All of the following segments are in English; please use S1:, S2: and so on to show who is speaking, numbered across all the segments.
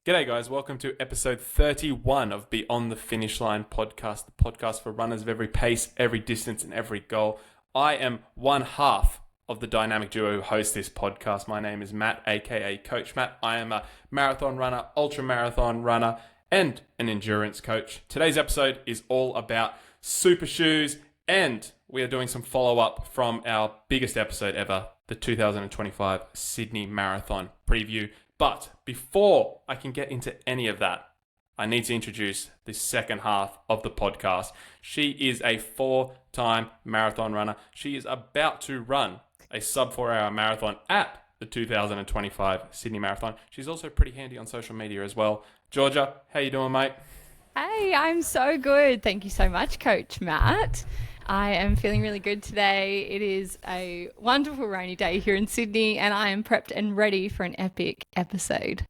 S1: G'day guys, welcome to episode 31 of Beyond the Finish Line podcast, the podcast for runners of every pace, every distance and every goal. I am one half of the dynamic duo who host this podcast. My name is Matt, aka Coach Matt. I am a marathon runner, ultra marathon runner, and an endurance coach. Today's episode is all about super shoes, and we are doing some follow-up from our biggest episode ever, the 2025 Sydney Marathon preview. But before I can get into any of that, I need to introduce the second half of the podcast. She is a 4-time marathon runner. She is about to run a sub 4-hour marathon at the 2025 Sydney Marathon. She's also pretty handy on social media as well. Georgia, how you doing, mate?
S2: Hey, I'm so good. Thank you so much, Coach Matt. I am feeling really good today. It is a wonderful rainy day here in Sydney, and I am prepped and ready for an epic episode.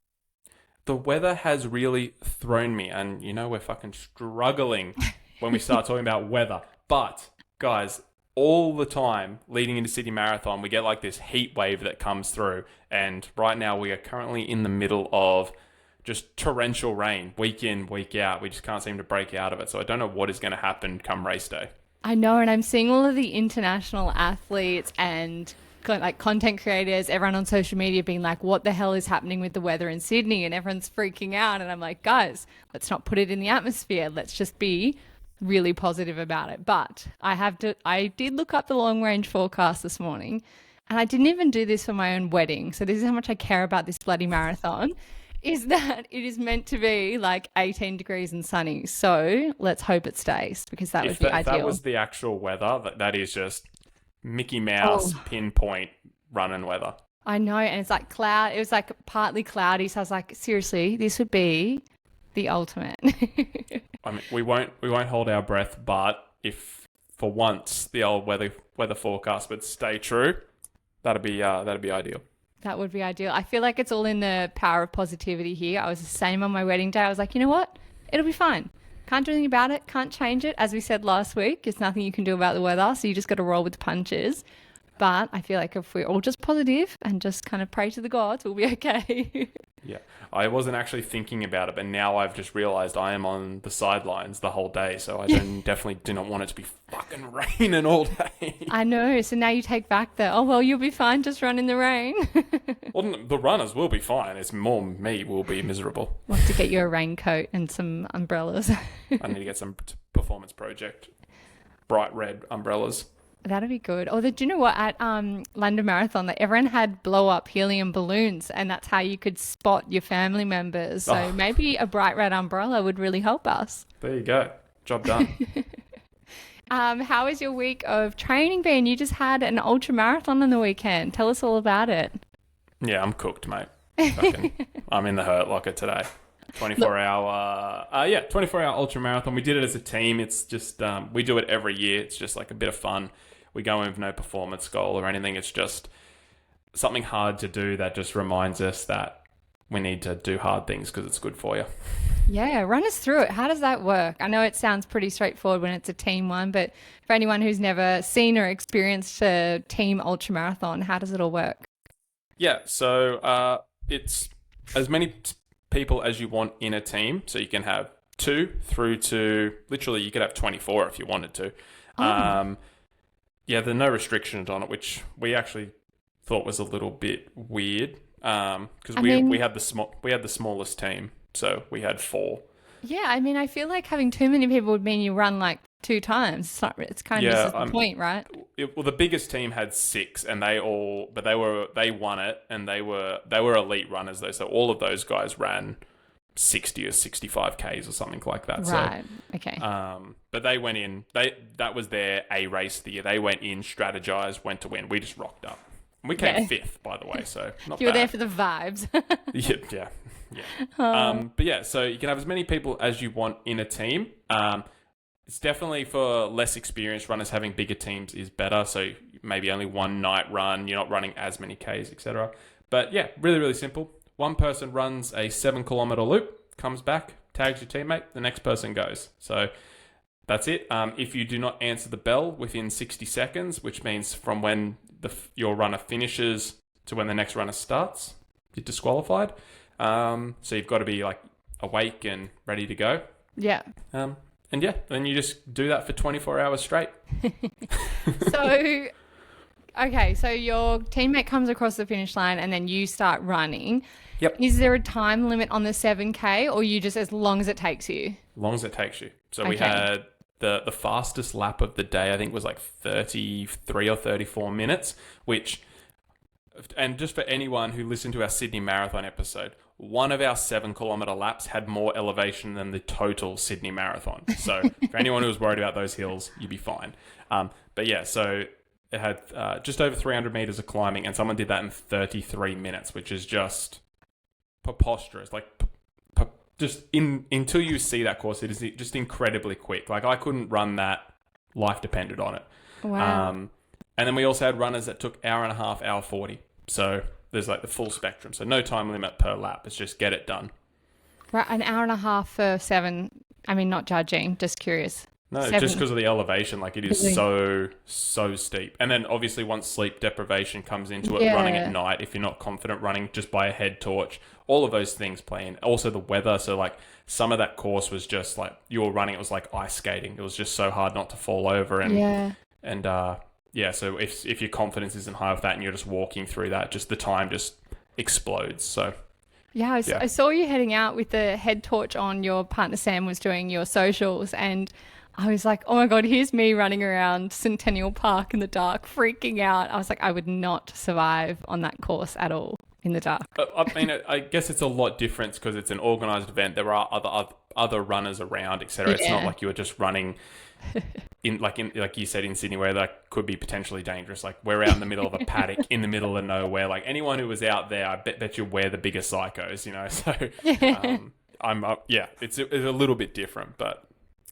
S1: The weather has really thrown me, and you know we're fucking struggling when we start talking about weather. But, guys, all the time leading into Sydney Marathon, we get like this heat wave that comes through, and right now we are currently in the middle of just torrential rain, week in, week out. We just can't seem to break out of it, so I don't know what is going to happen come race day.
S2: I know, and I'm seeing all of the international athletes and like content creators, everyone on social media being like, what the hell is happening with the weather in Sydney? And everyone's freaking out. And I'm like, guys, let's not put it in the atmosphere. Let's just be really positive about it. But I did look up the long range forecast this morning, and I didn't even do this for my own wedding. So this is how much I care about this bloody marathon. Is that it is meant to be like 18 degrees and sunny. So let's hope it stays, because that would be ideal. If
S1: that was the actual weather, that is just Mickey Mouse pinpoint running weather.
S2: I know, and it's like cloud. It was like partly cloudy. So I was like, seriously, this would be the ultimate.
S1: I mean, we won't hold our breath, but if for once the old weather forecast would stay true, that'd be ideal.
S2: That would be ideal. I feel like it's all in the power of positivity here. I was the same on my wedding day. I was like, you know what? It'll be fine. Can't do anything about it. Can't change it. As we said last week, there's nothing you can do about the weather. So you just got to roll with the punches. But I feel like if we're all just positive and just kind of pray to the gods, we'll be okay.
S1: Yeah. I wasn't actually thinking about it, but now I've just realized I am on the sidelines the whole day. So I definitely do not want it to be fucking raining all day.
S2: I know. So now you take back the, oh, well, you'll be fine. Just run in the rain.
S1: Well, the runners will be fine. It's more me will be miserable.
S2: We'll have to get you a raincoat and some umbrellas.
S1: I need to get some Performance Project bright red umbrellas.
S2: That'd be good. Or do you know what? At London Marathon, that everyone had blow up helium balloons, and that's how you could spot your family members. So maybe a bright red umbrella would really help us.
S1: There you go. Job done.
S2: How has your week of training been? You just had an ultra marathon on the weekend. Tell us all about it.
S1: Yeah, I'm cooked, mate. I'm in the hurt locker today. 24-hour ultra marathon. We did it as a team. It's just we do it every year. It's just like a bit of fun. We go in with no performance goal or anything. It's just something hard to do that just reminds us that we need to do hard things because it's good for you.
S2: Yeah, run us through it. How does that work? I know it sounds pretty straightforward when it's a team one, but for anyone who's never seen or experienced a team ultra marathon, how does it all work?
S1: Yeah, so it's as many people as you want in a team. So you can have 2 through to literally you could have 24 if you wanted to. Yeah, there are no restrictions on it, which we actually thought was a little bit weird because we had the smallest team, so we had 4.
S2: Yeah, I mean, I feel like having too many people would mean you run like 2 times. It's kind of just the point, right?
S1: Well, the biggest team had 6, and they won it, and they were elite runners though. So all of those guys ran 60 or 65 Ks or something like that.
S2: Right.
S1: So,
S2: okay.
S1: But they went in. That was their A race of the year. They went in, strategized, went to win. We just rocked up. We came 5th, by the way. So not
S2: you were
S1: bad.
S2: there for the vibes.
S1: Yeah. But yeah, so you can have as many people as you want in a team. It's definitely for less experienced runners, having bigger teams is better. So maybe only one night run, you're not running as many Ks, etc. But yeah, really, really simple. One person runs a 7-kilometer loop, comes back, tags your teammate, the next person goes. So that's it. If you do not answer the bell within 60 seconds, which means from when your runner finishes to when the next runner starts, you're disqualified. So you've got to be like awake and ready to go.
S2: Yeah.
S1: And yeah, then you just do that for 24 hours straight.
S2: So, okay, so your teammate comes across the finish line and then you start running.
S1: Yep.
S2: Is there a time limit on the 7K, or you just as long as it takes you?
S1: As long as it takes you. So we
S2: Okay.
S1: had the fastest lap of the day, I think, was like 33 or 34 minutes, which, and just for anyone who listened to our Sydney Marathon episode, one of our 7-kilometer laps had more elevation than the total Sydney Marathon. So for anyone who was worried about those hills, you'd be fine. But yeah, so it had just over 300 meters of climbing, and someone did that in 33 minutes, which is just preposterous. Like, until you see that course, it is just incredibly quick. Like, I couldn't run that. Life depended on it.
S2: Wow.
S1: And then we also had runners that took hour and a half, hour 40. So there's like the full spectrum. So no time limit per lap. It's just get it done.
S2: Right, an hour and a half for 7. I mean, not judging, just curious.
S1: No,
S2: 7.
S1: just because of the elevation, like it is
S2: Really?
S1: so steep. And then obviously once sleep deprivation comes into it,
S2: Yeah.
S1: running at night, if you're not confident running just by a head torch, all of those things play in. Also the weather. So like some of that course was just like you were running, it was like ice skating. It was just so hard not to fall over. Yeah, so if your confidence isn't high with that and you're just walking through that, just the time just explodes. So
S2: Yeah, I saw you heading out with the head torch on. Your partner Sam was doing your socials, and I was like, oh my God, here's me running around Centennial Park in the dark, freaking out. I was like, I would not survive on that course at all in the dark.
S1: I mean, I guess it's a lot different because it's an organized event. There are other runners around, etc. It's not
S2: Yeah.
S1: like you were just running like you said in Sydney, where that could be potentially dangerous. Like we're out in the middle of a paddock in the middle of nowhere. Like anyone who was out there, I bet you we're the bigger psychos, you know. So it's a little bit different, but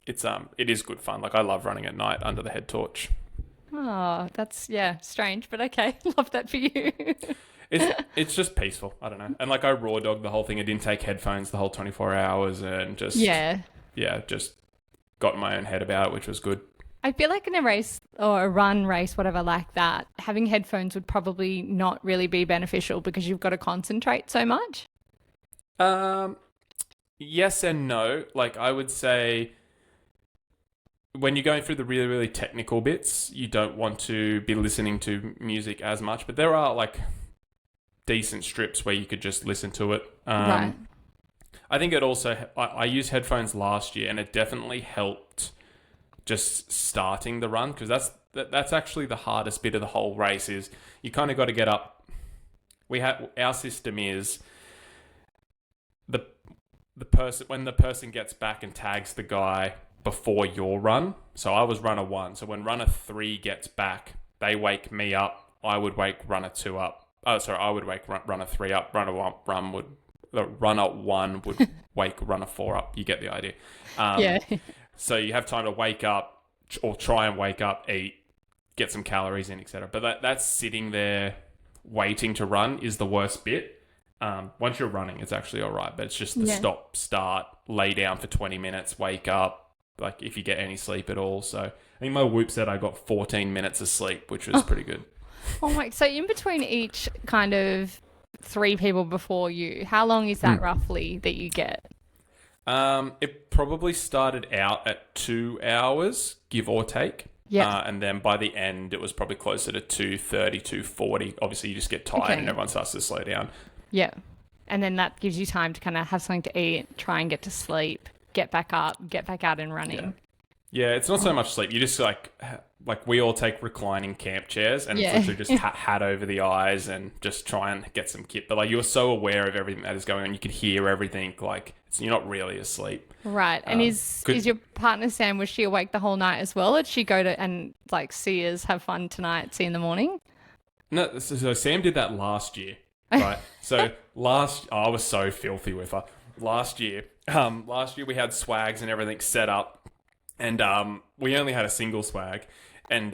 S1: it is good fun. Like I love running at night under the head torch.
S2: Oh, that's, strange, but okay. Love that for you.
S1: It's just peaceful. I don't know. And like I raw dogged the whole thing. I didn't take headphones the whole 24 hours and just just got in my own head about it, which was good.
S2: I feel like in a race or a run race, whatever like that, having headphones would probably not really be beneficial because you've got to concentrate so much.
S1: Yes and no. Like I would say when you're going through the really, really technical bits, you don't want to be listening to music as much, but there are like decent strips where you could just listen to it.
S2: Right.
S1: I think it also, I used headphones last year and it definitely helped just starting the run, because that's actually the hardest bit of the whole race is you kind of got to get up. Our system is the person, when the person gets back and tags the guy before your run. So I was runner 1. So when runner 3 gets back, they wake me up. I would wake runner 2 up. Oh, sorry, I would wake runner 3 up. Runner 1 would wake runner 4 up. You get the idea. So you have time to wake up or try and wake up, eat, get some calories in, etc. But that's sitting there waiting to run is the worst bit. Once you're running, it's actually all right. But it's just the stop, start, lay down for 20 minutes, wake up, like if you get any sleep at all. So I think my Whoop said I got 14 minutes of sleep, which was pretty good.
S2: Oh my! So in between each kind of 3 people before you, how long is that roughly that you get?
S1: It probably started out at 2 hours, give or take.
S2: Yeah.
S1: And then by the end, it was probably closer to 2:30, 2:40. Obviously, you just get tired and everyone starts to slow down.
S2: Yeah. And then that gives you time to kind of have something to eat, try and get to sleep, get back up, get back out and running.
S1: Yeah, it's not so much sleep. You just like we all take reclining camp chairs and it's literally just hat over the eyes and just try and get some kit. But like you're so aware of everything that is going on, you could hear everything. Like you're not really asleep.
S2: Right. And is your partner Sam, was she awake the whole night as well? Or did she go to and like see us have fun tonight, see in the morning?
S1: No, so Sam did that last year, right? So I was so filthy with her. Last year we had swags and everything set up. And we only had a single swag, and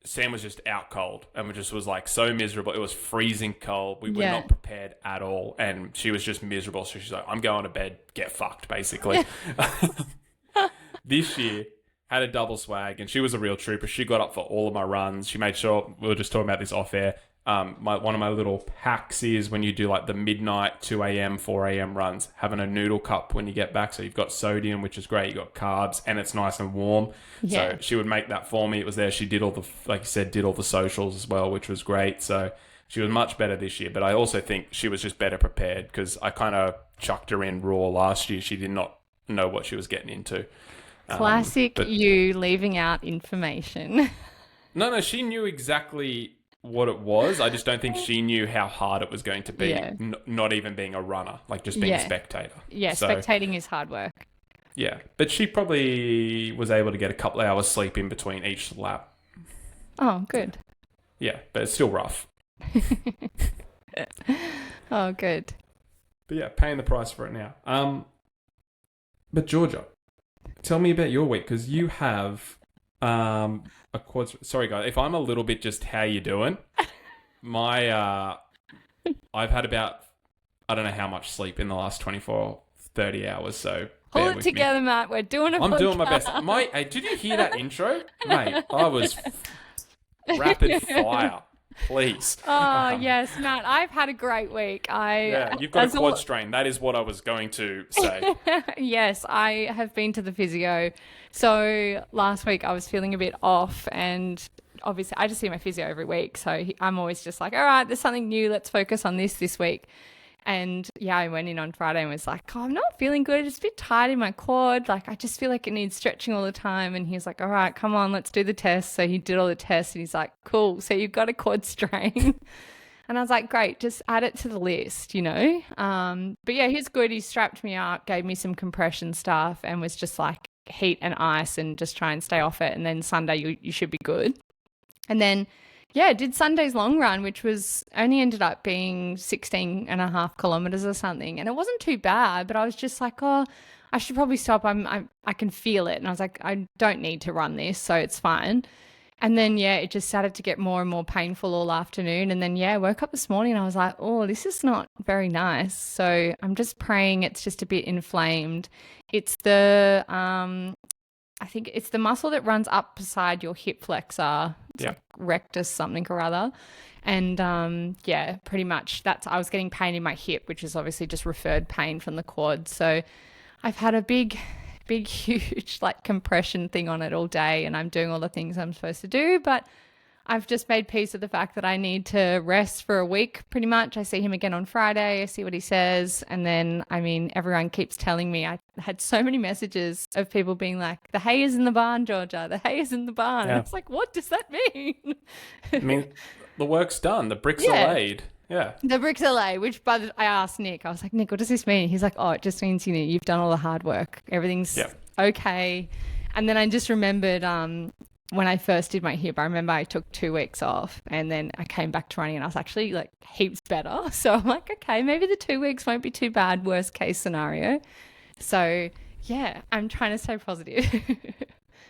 S1: Sam was just out cold, and we just was like so miserable. It was freezing cold. We were not prepared at all, and she was just miserable. So she's like, "I'm going to bed. Get fucked," basically. This year had a double swag, and she was a real trooper. She got up for all of my runs. She made sure, we were just talking about this off air. One of my little hacks is when you do like the midnight, 2 a.m., 4 a.m. runs, having a noodle cup when you get back. So you've got sodium, which is great. You've got carbs and it's nice and warm.
S2: Yeah.
S1: So she would make that for me. It was there. She did all the, like you said, did all the socials as well, which was great. So she was much better this year. But I also think she was just better prepared because I kind of chucked her in raw last year. She did not know what she was getting into.
S2: Classic you leaving out information.
S1: No, she knew exactly what it was. I just don't think she knew how hard it was going to be,
S2: Yeah.
S1: not even being a runner, like just being a spectator.
S2: Yeah,
S1: So,
S2: spectating is hard work.
S1: yeah, but she probably was able to get a couple of hours sleep in between each lap.
S2: Oh, good.
S1: Yeah, but it's still rough.
S2: Oh, good.
S1: But yeah, paying the price for it now. But Georgia, tell me about your week because you have a quad. Sorry, guys, if I'm a little bit just how you doing, my I've had about I don't know how much sleep in the last 24, 30 hours. So
S2: pull it together, Matt. We're doing a
S1: I'm
S2: podcast.
S1: doing my best. Hey, did you hear that intro, mate? I was rapid fire. Please.
S2: Oh, yes, Matt. I've had a great week.
S1: You've got a quad strain. That is what I was going to say.
S2: Yes, I have been to the physio. So last week I was feeling a bit off, and obviously I just see my physio every week. So I'm always just like, all right, there's something new. Let's focus on this week. And yeah, I went in on Friday and was like, oh, I'm not feeling good. It's a bit tight in my quad. Like, I just feel like it needs stretching all the time. And he was like, all right, come on, let's do the test. So he did all the tests and he's like, cool. So you've got a quad strain. And I was like, great, just add it to the list, you know? But yeah, he's good. He strapped me up, gave me some compression stuff and was just like heat and ice and just try and stay off it. And then Sunday you should be good. And then yeah, did Sunday's long run, which was only ended up being 16.5 kilometers or something. And it wasn't too bad, but I was just like, oh, I should probably stop. I can feel it. And I was like, I don't need to run this, so it's fine. And then, yeah, it just started to get more and more painful all afternoon. And then, yeah, I woke up this morning and I was like, oh, this is not very nice. So I'm just praying it's just a bit inflamed. It's the, I think it's the muscle that runs up beside your hip flexor. It's like rectus something or other. And yeah, pretty much I was getting pain in my hip, which is obviously just referred pain from the quad. So I've had a big, huge like compression thing on it all day and I'm doing all the things I'm supposed to do. But I've just made peace with the fact that I need to rest for a week pretty much. I see him again on Friday. I see what he says. And then, I mean, everyone keeps telling me. I had so many messages of people being like, the hay is in the barn, Georgia. The hay is in the barn. Yeah. And it's like, what does that mean?
S1: I mean, the work's done. The bricks are laid. Yeah.
S2: The bricks are laid, which I asked Nick. I was like, Nick, what does this mean? He's like, oh, it just means, you've done all the hard work. Everything's okay. And then I just remembered when I first did my hip, I remember I took 2 weeks off and then I came back to running and I was actually like heaps better. So I'm like, okay, maybe the 2 weeks won't be too bad, worst case scenario. So yeah, I'm trying to stay positive.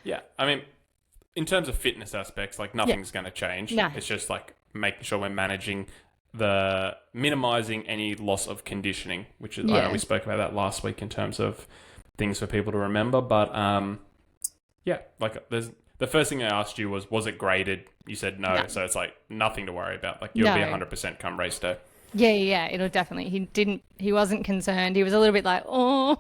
S1: Yeah. I mean, in terms of fitness aspects, like nothing's going to change.
S2: No.
S1: It's just like making sure we're minimizing any loss of conditioning, which is, I know we spoke about that last week in terms of things for people to remember. But yeah, like the first thing I asked you was it graded? You said no. So it's like nothing to worry about. Like you'll be 100% come race day.
S2: Yeah, it'll definitely. He wasn't concerned. He was a little bit like, oh,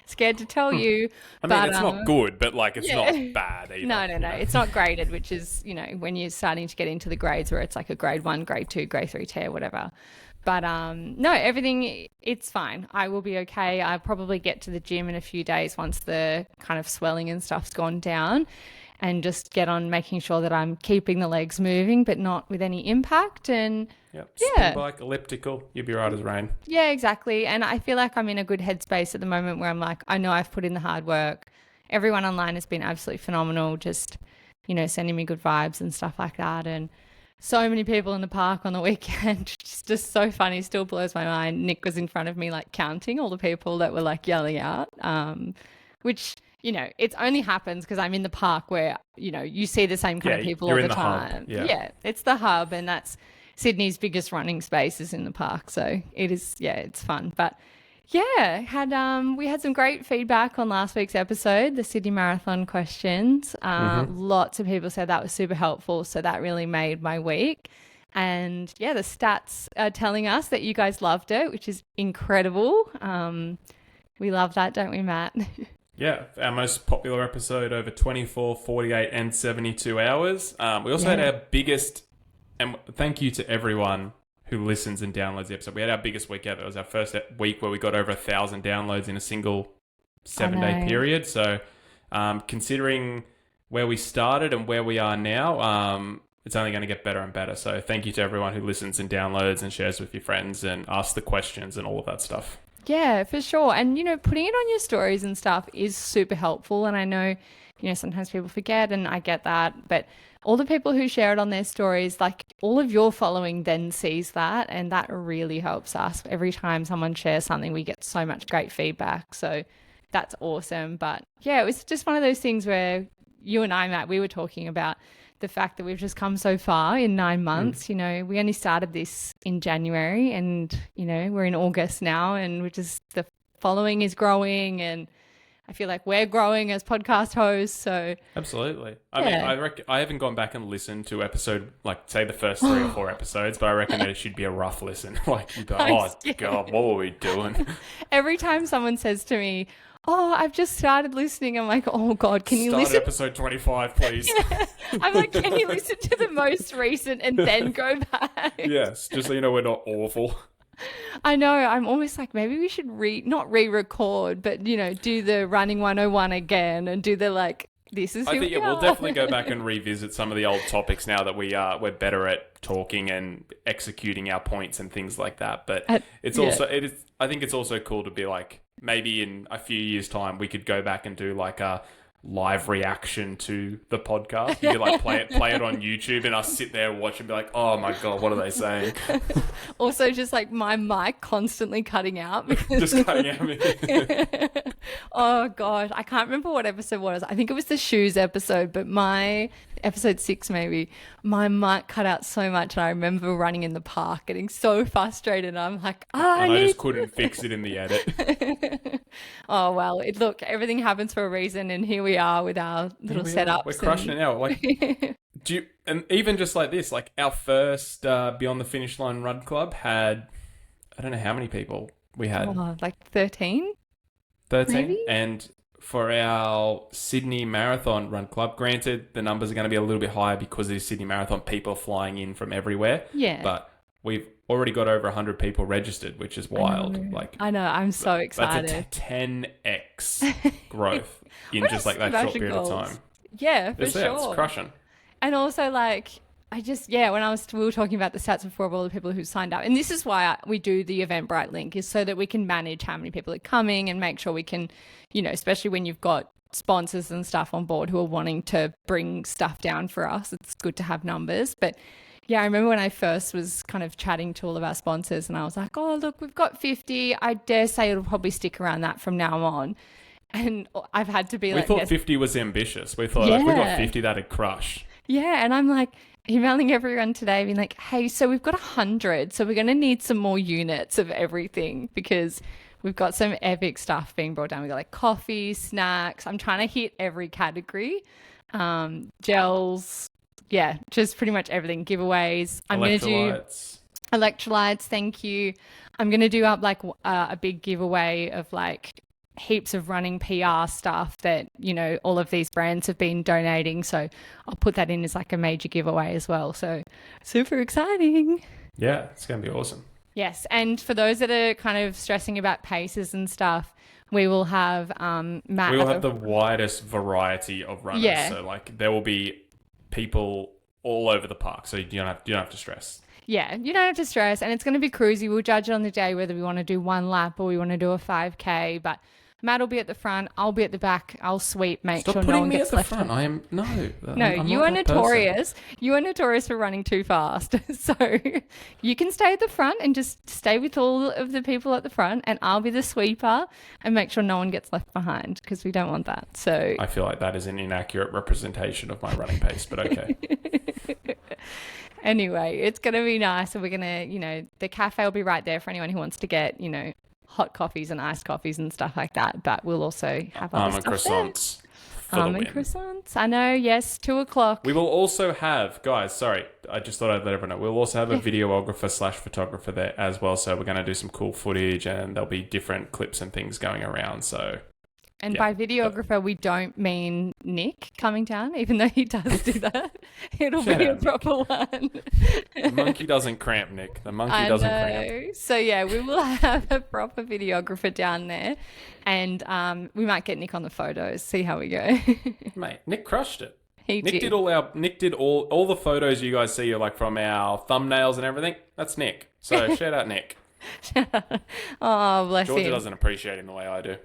S2: scared to tell you.
S1: I mean, it's not good, but like it's not bad either.
S2: No. It's not graded, which is, when you're starting to get into the grades where it's like a grade 1, grade 2, grade 3 tear, whatever. But no, everything, it's fine. I will be okay. I'll probably get to the gym in a few days once the kind of swelling and stuff's gone down and just get on making sure that I'm keeping the legs moving, but not with any impact. And
S1: spin bike, elliptical, you'll be right as rain.
S2: Yeah, exactly. And I feel like I'm in a good headspace at the moment where I'm like, I know I've put in the hard work. Everyone online has been absolutely phenomenal, just, sending me good vibes and stuff like that. And so many people in the park on the weekend, just so funny, still blows my mind. Nick was in front of me like counting all the people that were like yelling out, which, it only happens because I'm in the park where, you see the same kind of people all the time. Yeah, it's the hub, and that's Sydney's biggest running space is in the park. So it is, it's fun. But yeah, we had some great feedback on last week's episode, the Sydney Marathon questions. Lots of people said that was super helpful. So that really made my week. And yeah, the stats are telling us that you guys loved it, which is incredible. We love that, don't we, Matt?
S1: Yeah, our most popular episode over 24, 48, and 72 hours. We also had our biggest, and thank you to everyone who listens and downloads the episode. We had our biggest week ever. It was our first week where we got over 1,000 downloads in a single 7-day period. So considering where we started and where we are now, it's only going to get better and better. So thank you to everyone who listens and downloads and shares with your friends and asks the questions and all of that stuff.
S2: Yeah, for sure. And, putting it on your stories and stuff is super helpful. And I know, sometimes people forget, and I get that. But all the people who share it on their stories, like all of your following then sees that. And that really helps us. Every time someone shares something, we get so much great feedback. So that's awesome. But yeah, it was just one of those things where you and I, Matt, we were talking about the fact that we've just come so far in 9 months. We only started this in January, and we're in August now, and the following is growing, and I feel like we're growing as podcast hosts. So
S1: absolutely. I mean, I haven't gone back and listened to episode, like say the first 3 or 4 episodes, but I reckon that it should be a rough listen. Like you go, God, what were we doing?
S2: Every time someone says to me, "Oh, I've just started listening," I'm like, "Oh God, can you listen?"
S1: Episode 25, please.
S2: Yeah. I'm like, "Can you listen to the most recent and then go back?"
S1: Yes, just so you know we're not awful.
S2: I know. I'm almost like, maybe we should not re-record, but do the running 101 again and do the this is. I think
S1: we'll definitely go back and revisit some of the old topics now that we're better at talking and executing our points and things like that. But I think it's also cool to be like, maybe in a few years' time, we could go back and do like a live reaction to the podcast. You could like play it on YouTube, and us sit there and watch and be like, "Oh my God, what are they saying?"
S2: Also, just like my mic constantly cutting out.
S1: Just cutting out me.
S2: Oh God, I can't remember what episode it was. I think it was the shoes episode, but episode 6 maybe, my mic cut out so much, and I remember running in the park getting so frustrated. I'm like, I
S1: just couldn't fix it in the edit.
S2: Oh well, look, everything happens for a reason, and here we are with our little setups.
S1: We're crushing it out. Like, and even just like this, like our first Beyond the Finish Line Run Club had, I don't know how many people we had.
S2: Oh, like 13?
S1: 13?
S2: Maybe?
S1: And for our Sydney Marathon Run Club, granted, the numbers are going to be a little bit higher because it is Sydney Marathon. People are flying in from everywhere.
S2: Yeah.
S1: But we've already got over 100 people registered, which is wild.
S2: I know. I'm so excited.
S1: That's a 10x growth in just like that short period of time.
S2: Yeah, for sure.
S1: It's crushing.
S2: And also, like, when we were talking about the stats before of all the people who signed up, and this is why we do the Eventbrite link, is so that we can manage how many people are coming and make sure we can, especially when you've got sponsors and stuff on board who are wanting to bring stuff down for us, it's good to have numbers. But yeah, I remember when I first was kind of chatting to all of our sponsors, and I was like, "Oh, look, we've got 50. I dare say it'll probably stick around that from now on." And I've had to be
S1: we thought 50 was ambitious. We thought if we got 50, that'd crush.
S2: Yeah, and I'm like emailing everyone today, being like, "Hey, so we've got 100, so we're going to need some more units of everything because we've got some epic stuff being brought down. We got like coffee, snacks. I'm trying to hit every category, gels, yeah, just pretty much everything. Giveaways. I'm going to do electrolytes. Thank you. I'm going to do up like a big giveaway of like heaps of running PR stuff that, all of these brands have been donating. So I'll put that in as like a major giveaway as well. So super exciting.
S1: Yeah, it's going to be awesome.
S2: Yes. And for those that are kind of stressing about paces and stuff, we will have Matt.
S1: We will have the widest variety of runners. Yeah. So like there will be people all over the park. So you don't have to stress.
S2: Yeah, you don't have to stress. And it's going to be cruisy. We'll judge it on the day whether we want to do one lap or we want to do a 5K. But Matt will be at the front. I'll be at the back. I'll sweep, make sure no one gets left.
S1: Stop putting me at the front.
S2: No, you are notorious. You are notorious for running too fast. So you can stay at the front and just stay with all of the people at the front, and I'll be the sweeper and make sure no one gets left behind because we don't want that. So
S1: I feel like that is an inaccurate representation of my running pace, but okay.
S2: Anyway, it's going to be nice. And we're going to, the cafe will be right there for anyone who wants to get, hot coffees and iced coffees and stuff like that. But we'll also have other stuff
S1: croissants, for the
S2: Almond
S1: win.
S2: croissants. I know, yes, 2:00.
S1: We will also have, guys, sorry, I just thought I'd let everyone know. We'll also have a videographer / photographer there as well. So we're going to do some cool footage and there'll be different clips and things going around. So.
S2: And by videographer, we don't mean Nick coming down, even though he does do that. It'll be a proper one.
S1: The monkey doesn't cramp, Nick. The monkey doesn't cramp.
S2: So, yeah, we will have a proper videographer down there. And we might get Nick on the photos, see how we go.
S1: Mate, Nick crushed it.
S2: Nick
S1: did all the photos you guys see, like from our thumbnails and everything. That's Nick. So shout out Nick.
S2: Oh, bless
S1: Georgia
S2: him.
S1: doesn't appreciate him the way I do.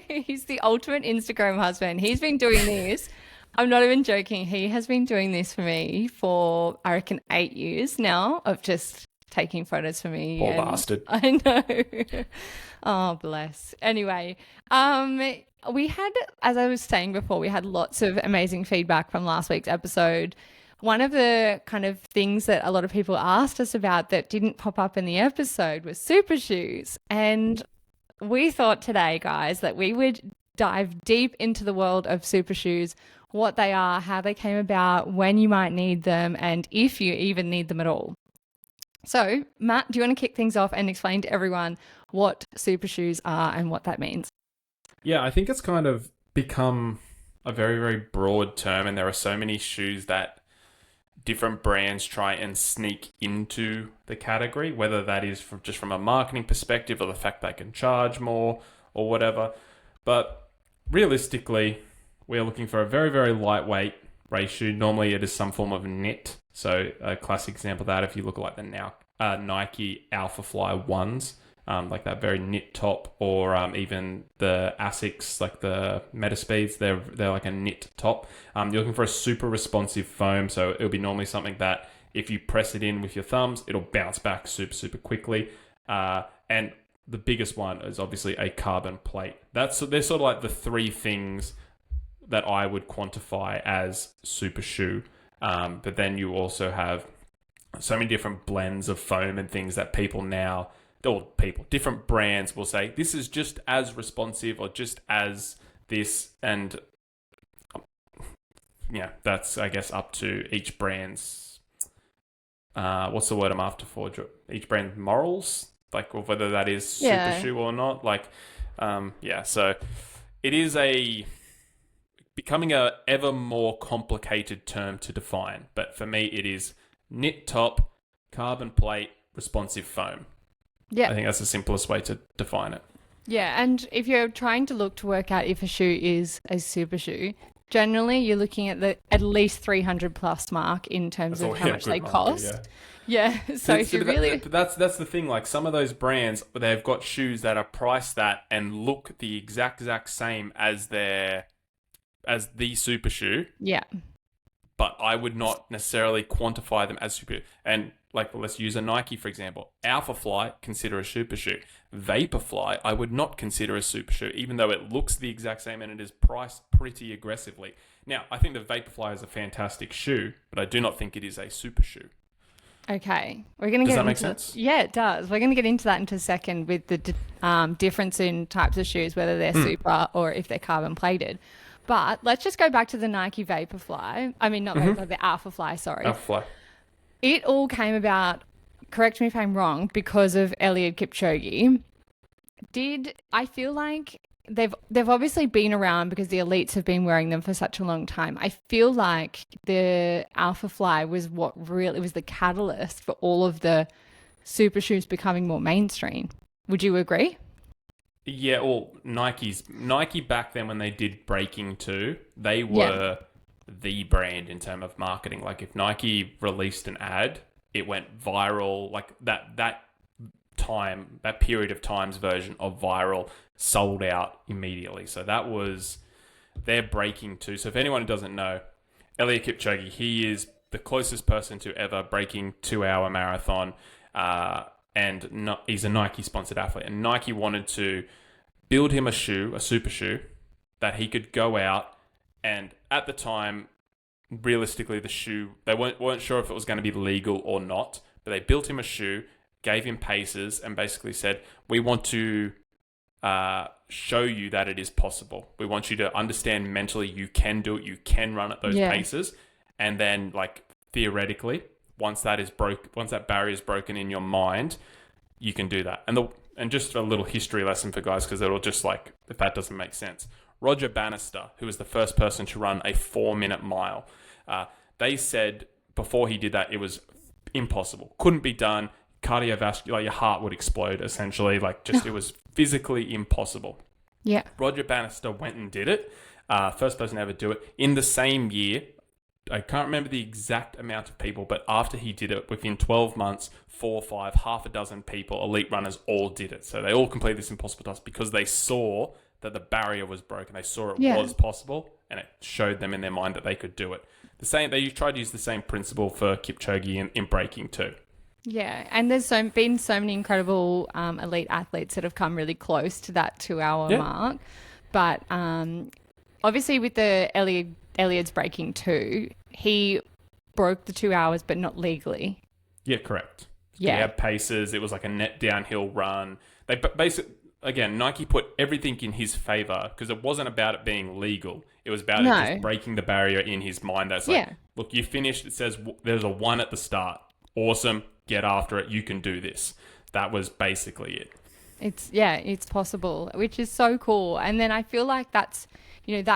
S2: He's the ultimate Instagram husband. He's been doing this. I'm not even joking. He has been doing this for me for, I reckon, 8 years now of just taking photos for me.
S1: Poor bastard.
S2: I know. Oh, bless. Anyway, we had, as I was saying before, we had lots of amazing feedback from last week's episode. One of the kind of things that a lot of people asked us about that didn't pop up in the episode was super shoes. And we thought today, guys, that we would dive deep into the world of super shoes, what they are, how they came about, when you might need them, and if you even need them at all. So, Matt, do you want to kick things off and explain to everyone what super shoes are and what that means?
S1: Yeah, I think it's kind of become a very, very broad term, and there are so many shoes that different brands try and sneak into the category, whether that is just from a marketing perspective or the fact they can charge more or whatever. But realistically, we're looking for a very, very lightweight race shoe. Normally it is some form of knit. So a classic example of that, if you look at like the Nike Alpha Fly 1s, like that very knit top, or even the Asics, like the Metaspeeds, they're like a knit top. You're looking for a super responsive foam, so it'll be normally something that if you press it in with your thumbs, it'll bounce back super, super quickly. And the biggest one is obviously a carbon plate. They're sort of like the three things that I would quantify as super shoe. But then you also have so many different blends of foam and things that different brands will say, this is just as responsive or just as this. And yeah, that's, I guess, up to each brand's, what's the word I'm after for? Each brand's morals, like, or whether that is super shoe or not. Like, so it is becoming a ever more complicated term to define. But for me, it is knit top, carbon plate, responsive foam. Yeah, I think that's the simplest way to define it.
S2: Yeah, and if you're trying to look to work out if a shoe is a super shoe, generally you're looking at at least 300 plus mark in terms of how much they cost. Yeah. So if you really,
S1: that's the thing. Like some of those brands, they've got shoes that are priced at and look the exact same as the super shoe.
S2: Yeah.
S1: But I would not necessarily quantify them as super. And let's use a Nike, for example. Alpha Fly, consider a super shoe. Vaporfly, I would not consider a super shoe, even though it looks the exact same and it is priced pretty aggressively. Now, I think the Vaporfly is a fantastic shoe, but I do not think it is a super shoe.
S2: Okay. Does
S1: that make sense?
S2: Yeah, it does. We're going to get into that in a second with the difference in types of shoes, whether they're super or if they're carbon plated. But let's just go back to the Nike Vaporfly. I mean, not Vaporfly, the Alpha Fly, sorry.
S1: Alpha Fly.
S2: It all came about, correct me if I'm wrong, because of Eliud Kipchoge. I feel like they've obviously been around because the elites have been wearing them for such a long time. I feel like the Alpha Fly was was the catalyst for all of the super shoes becoming more mainstream. Would you agree?
S1: Yeah, well, Nike back then when they did breaking too, they were the brand in terms of marketing. Like if Nike released an ad, it went viral. Like that period of time's version of viral sold out immediately. So that was their breaking too. So if anyone doesn't know, Eliud Kipchoge, he is the closest person to ever breaking 2-hour marathon. And he's a Nike-sponsored athlete. And Nike wanted to build him a super shoe, that he could go out. And at the time, realistically, the shoe, they weren't sure if it was going to be legal or not. But they built him a shoe, gave him paces, and basically said, we want to show you that it is possible. We want you to understand mentally you can do it, you can run at those paces, and then like theoretically, once that barrier is broken in your mind, you can do that. And just a little history lesson for guys, because it'll just like, if that doesn't make sense. Roger Bannister, who was the first person to run a 4-minute mile, they said before he did that, it was impossible. Couldn't be done. Cardiovascular, your heart would explode, essentially. Like, just, it was physically impossible.
S2: Yeah.
S1: Roger Bannister went and did it. First person to ever do it. In the same year, I can't remember the exact amount of people, but after he did it, within 12 months, 4 or 5, half a dozen people, elite runners, all did it. So they all completed this impossible task because they saw that the barrier was broken. They saw it was possible, and it showed them in their mind that they could do it. They tried to use the same principle for Kipchoge in breaking too.
S2: Yeah, and there's been so many incredible elite athletes that have come really close to that 2-hour mark. But obviously with the Elliott's breaking 2, he broke the 2 hours, but not legally.
S1: Yeah, correct.
S2: Yeah.
S1: He had paces. It was like a net downhill run. They basically, again, Nike put everything in his favor because it wasn't about it being legal. It was about it just breaking the barrier in his mind. That's like, look, you finished. It says there's a 1 at the start. Awesome. Get after it. You can do this. That was basically it.
S2: It's possible, which is so cool. And then I feel like that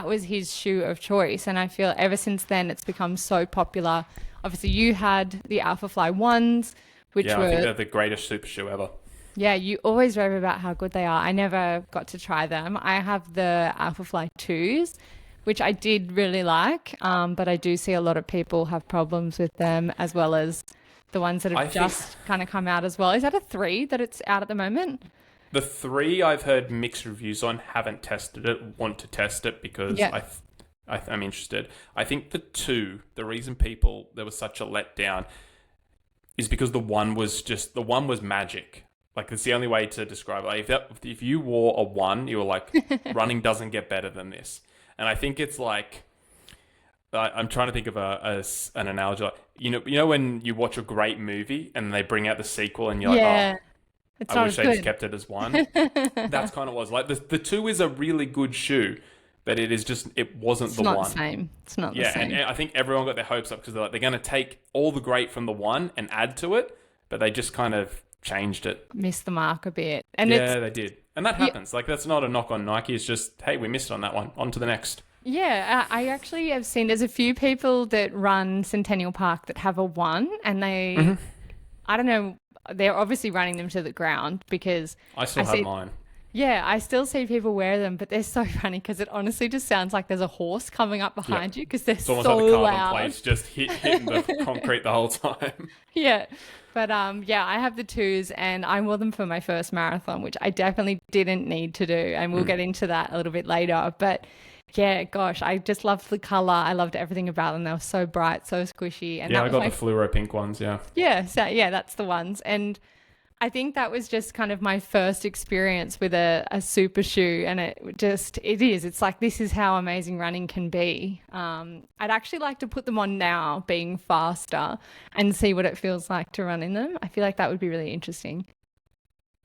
S2: was his shoe of choice. And I feel ever since then, it's become so popular. Obviously, you had the Alpha Fly 1s, which were...
S1: I think they're the greatest super shoe ever.
S2: Yeah, you always rave about how good they are. I never got to try them. I have the Alpha Fly 2s, which I did really like, but I do see a lot of people have problems with them, as well as the ones that have just kind of come out as well. Is that a 3 that it's out at the moment?
S1: The 3 I've heard mixed reviews on, haven't tested it, want to test it because I'm interested. I think the 2, the reason there was such a letdown is because the 1 was magic. Like, it's the only way to describe it. Like, if you wore a 1, you were like, running doesn't get better than this. And I think it's like, I'm trying to think of an analogy. Like, you know when you watch a great movie and they bring out the sequel and you're like, I wish they just kept it as 1. That's kind of was. Like, the 2 is a really good shoe, but it wasn't the 1.
S2: It's not the same. It's not the same.
S1: And I think everyone got their hopes up because they're going to take all the great from the 1 and add to it, but they just kind of changed it.
S2: Missed the mark a bit. And
S1: they did. And that happens. Like, that's not a knock on Nike. It's just, hey, we missed on that one. On to the next.
S2: Yeah, I actually have seen there's a few people that run Centennial Park that have a 1 and they, I don't know, they're obviously running them to the ground because
S1: I still have mine.
S2: Yeah, I still see people wear them, but they're so funny because it honestly just sounds like there's a horse coming up behind you because they're so loud. It's almost like the carbon plates just hitting the concrete the whole time. Yeah. But I have the 2s and I wore them for my first marathon, which I definitely didn't need to do. And we'll get into that a little bit later. But yeah, gosh, I just loved the color. I loved everything about them. They were so bright, so squishy. And
S1: I got the fluoro pink ones, yeah.
S2: Yeah, so that's the ones. And I think that was just kind of my first experience with a super shoe. And it's like, this is how amazing running can be. I'd actually like to put them on now, being faster, and see what it feels like to run in them. I feel like that would be really interesting.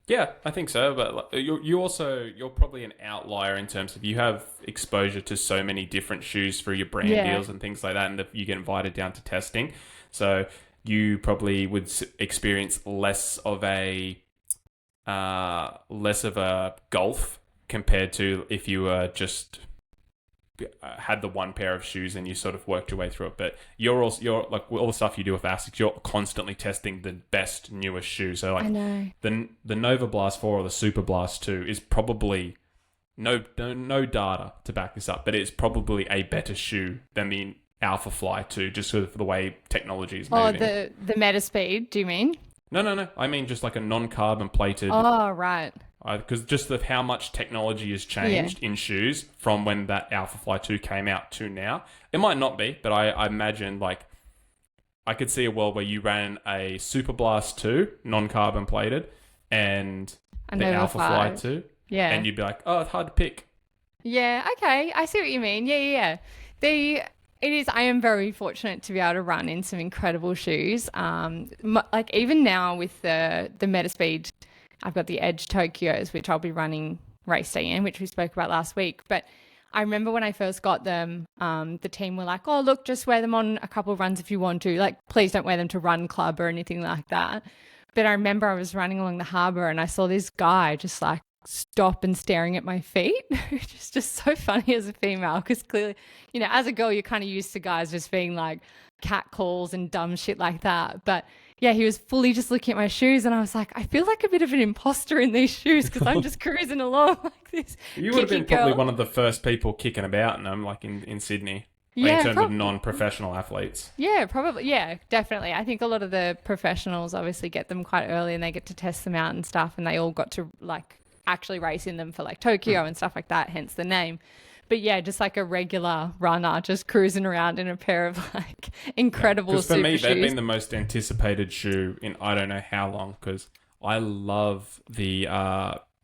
S1: Yeah, I think so. But you're probably an outlier in terms of you have exposure to so many different shoes through your brand deals and things like that, and you get invited down to testing. So you probably would experience less of a gulf compared to if you were just had the 1 pair of shoes and you sort of worked your way through it. But you're like all the stuff you do with ASICS, you're constantly testing the best, newest shoe. So like the Nova Blast 4 or the Super Blast 2 is probably no data to back this up, but it's probably a better shoe than the Alpha Fly 2, just sort of the way technology is moving.
S2: Oh, the Metaspeed, do you mean?
S1: No. I mean just like a non-carbon plated.
S2: Oh, right.
S1: Because just of how much technology has changed in shoes from when that Alpha Fly 2 came out to now. It might not be, but I imagine like I could see a world where you ran a Super Blast 2, non-carbon plated, and the Alpha Fly 2. Yeah. And you'd be like, oh, it's hard to pick.
S2: Yeah, okay. I see what you mean. Yeah. I am very fortunate to be able to run in some incredible shoes. Like even now with the Metaspeed, I've got the Edge Tokyos, which I'll be running race day in, which we spoke about last week. But I remember when I first got them, the team were like, oh, look, just wear them on a couple of runs if you want to. Like, please don't wear them to run club or anything like that. But I remember I was running along the harbour and I saw this guy just like stop and staring at my feet, which is just so funny as a female because clearly, you know, as a girl, you're kind of used to guys just being like cat calls and dumb shit like that. But yeah, he was fully just looking at my shoes and I was like, I feel like a bit of an imposter in these shoes because I'm just cruising along like this.
S1: You would have been probably one of the first people kicking about in them, like in Sydney. Like
S2: Yeah,
S1: in terms of non-professional athletes.
S2: Yeah, probably. Yeah, definitely. I think a lot of the professionals obviously get them quite early and they get to test them out and stuff. And they all got to like actually race in them for like Tokyo and stuff like that, hence the name. But yeah, just like a regular runner just cruising around in a pair of like incredible
S1: Because for me,
S2: super
S1: they've
S2: shoes.
S1: been the most anticipated shoe in I don't know how long because I love the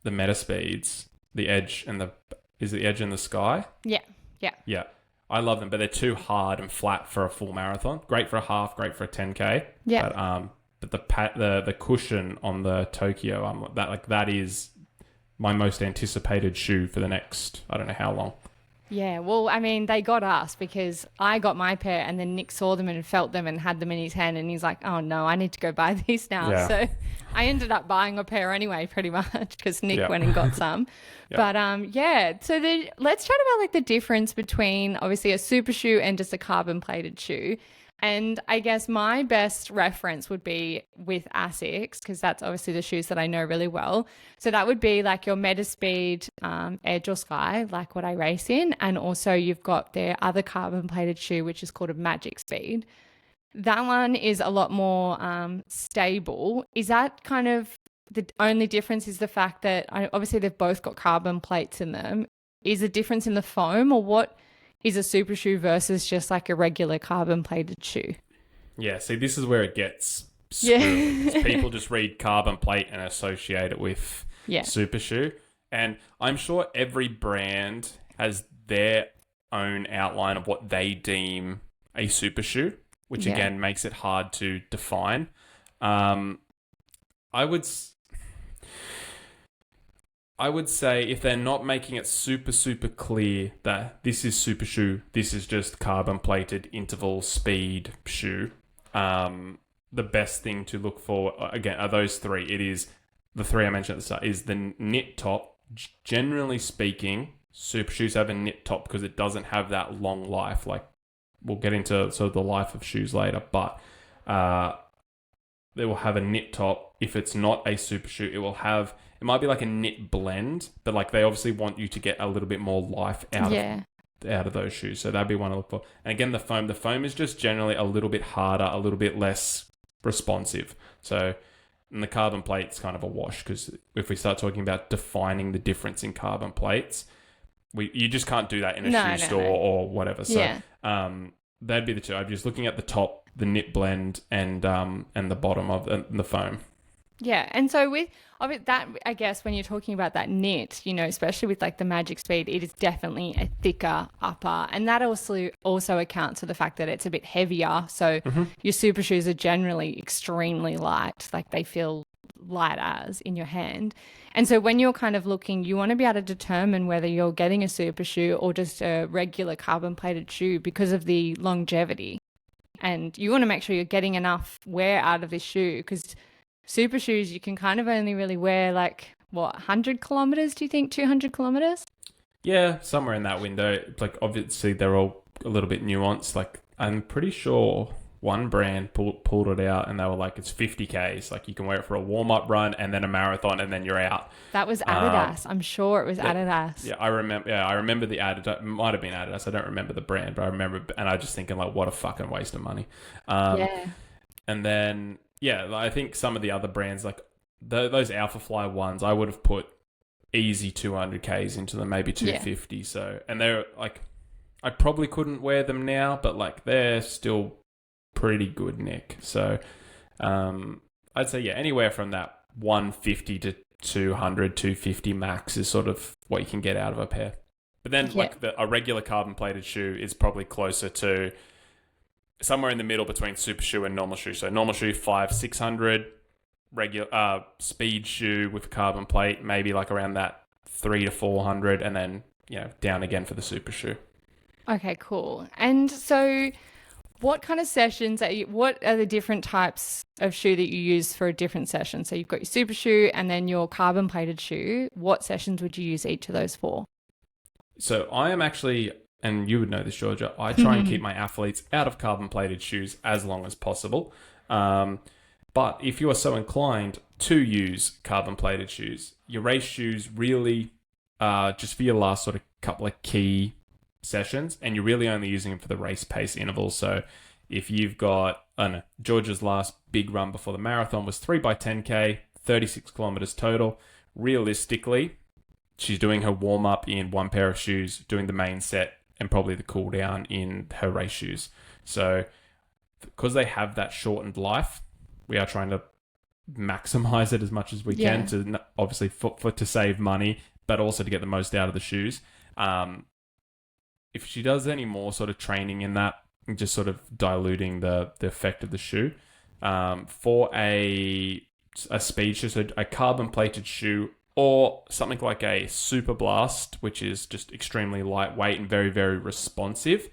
S1: meta speeds, the edge and the edge in the sky?
S2: Yeah, yeah.
S1: Yeah. I love them, but they're too hard and flat for a full marathon. Great for a half, great for a 10K.
S2: Yeah.
S1: But the cushion on the Tokyo, that is my most anticipated shoe for the next I don't know how long.
S2: Yeah, well, I mean, they got us because I got my pair and then Nick saw them and felt them and had them in his hand and he's like, oh no, I need to go buy these now.
S1: Yeah.
S2: So I ended up buying a pair anyway, pretty much, because Nick went and got some. But so let's chat about like the difference between obviously a super shoe and just a carbon plated shoe. And I guess my best reference would be with Asics because that's obviously the shoes that I know really well. So that would be like your Metaspeed Edge or Sky, like what I race in. And also you've got their other carbon plated shoe, which is called a Magic Speed. That one is a lot more stable. Is that kind of the only difference is the fact that obviously they've both got carbon plates in them. Is a difference in the foam or what is a super shoe versus just like a regular carbon plated shoe?
S1: Yeah, see, this is where it gets screwy. 'Cause people just read carbon plate and associate it with super shoe. And I'm sure every brand has their own outline of what they deem a super shoe, which again makes it hard to define. I would say if they're not making it super, super clear that this is super shoe, this is just carbon plated interval speed shoe, the best thing to look for, again, are those three. It is the three I mentioned at the start, is the knit top. Generally speaking, super shoes have a knit top because it doesn't have that long life. Like, we'll get into sort of the life of shoes later, but they will have a knit top. If it's not a super shoe, it might be like a knit blend, but like they obviously want you to get a little bit more life out of those shoes. So that'd be one to look for. And again, the foam is just generally a little bit harder, a little bit less responsive. So and the carbon plate's kind of a wash because if we start talking about defining the difference in carbon plates, you just can't do that in a shoe store or whatever. So that'd be the two. I'm just looking at the top, the knit blend, and the bottom of the foam.
S2: Yeah, and so with that, I guess when you're talking about that knit, you know, especially with like the Magic Speed, it is definitely a thicker upper, and that also accounts for the fact that it's a bit heavier. So your super shoes are generally extremely light, like they feel light as in your hand. And so when you're kind of looking, you want to be able to determine whether you're getting a super shoe or just a regular carbon plated shoe because of the longevity, and you want to make sure you're getting enough wear out of this shoe because super shoes, you can kind of only really wear like, 100 kilometers, do you think? 200 kilometers?
S1: Yeah, somewhere in that window. Like, obviously, they're all a little bit nuanced. Like, I'm pretty sure one brand pulled it out and they were like, it's 50 Ks. Like, you can wear it for a warm-up run and then a marathon and then you're out.
S2: That was Adidas. I'm sure it was Adidas.
S1: Yeah, I remember the Adidas. It might have been Adidas. I don't remember the brand, but I remember, and I was just thinking, like, what a fucking waste of money. And then... yeah, I think some of the other brands, like those Alpha Fly ones, I would have put easy 200 Ks into them, maybe 250. Yeah. So, and they're like, I probably couldn't wear them now, but like they're still pretty good, Nick. So, I'd say, anywhere from that 150 to 200, 250 max is sort of what you can get out of a pair. But then a regular carbon plated shoe is probably closer to somewhere in the middle between super shoe and normal shoe. So normal shoe 500-600, regular speed shoe with carbon plate maybe like around that 300 to 400, and then down again for the super shoe.
S2: Okay, cool. And so what kind of sessions what are the different types of shoe that you use for a different session? So you've got your super shoe and then your carbon plated shoe. What sessions would you use each of those for?
S1: So I am actually, and you would know this, Georgia, I try and keep my athletes out of carbon plated shoes as long as possible. But if you are so inclined to use carbon plated shoes, your race shoes really just for your last sort of couple of key sessions, and you're really only using them for the race pace intervals. So if you've got, I don't know, Georgia's last big run before the marathon was 3x10K, 36 kilometers total. Realistically, she's doing her warm-up in one pair of shoes, doing the main set, and probably the cool down in her race shoes. So because they have that shortened life, we are trying to maximize it as much as we can to obviously to save money, but also to get the most out of the shoes. If she does any more sort of training in that, just sort of diluting the effect of the shoe, for a speed shoe, so a carbon plated shoe, or something like a Super Blast, which is just extremely lightweight and very, very responsive.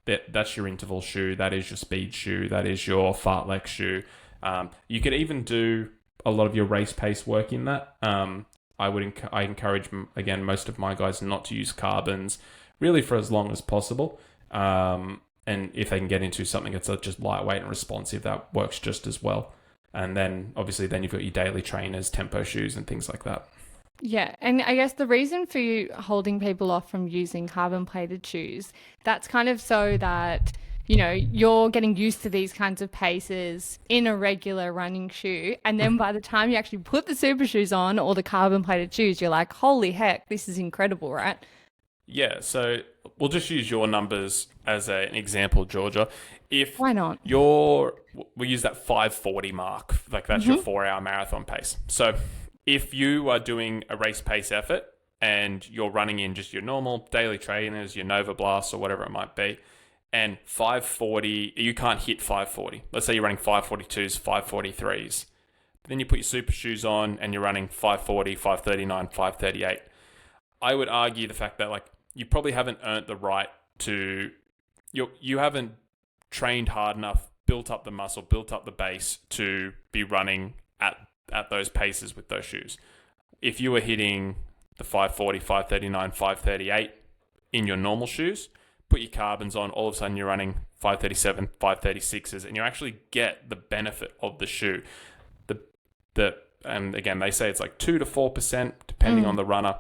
S1: That's your interval shoe. That is your speed shoe. That is your fartlek shoe. You could even do a lot of your race pace work in that. I encourage, again, most of my guys not to use carbons really for as long as possible. And if they can get into something that's just lightweight and responsive, that works just as well. And then obviously then you've got your daily trainers, tempo shoes and things like that.
S2: Yeah, and I guess the reason for you holding people off from using carbon plated shoes, that's kind of so that, you're getting used to these kinds of paces in a regular running shoe. And then by the time you actually put the super shoes on or the carbon plated shoes, you're like, holy heck, this is incredible, right?
S1: Yeah, so we'll just use your numbers as an example, Georgia.
S2: Why not?
S1: We use that 5:40 mark, like that's your 4-hour marathon pace. So if you are doing a race pace effort and you're running in just your normal daily trainers, your Nova Blasts or whatever it might be, and 5:40, you can't hit 5:40. Let's say you're running 5:42s, 5:43s. Then you put your super shoes on and you're running 5:40, 5:39, 5:38. I would argue the fact that you probably haven't earned the right to, you haven't trained hard enough, built up the muscle, built up the base to be running at those paces with those shoes. If you were hitting the 5:40, 5:39, 5:38 in your normal shoes, put your carbons on, all of a sudden you're running 5:37, 5:36s, and you actually get the benefit of the shoe. And again, they say it's 2 to 4% depending on the runner.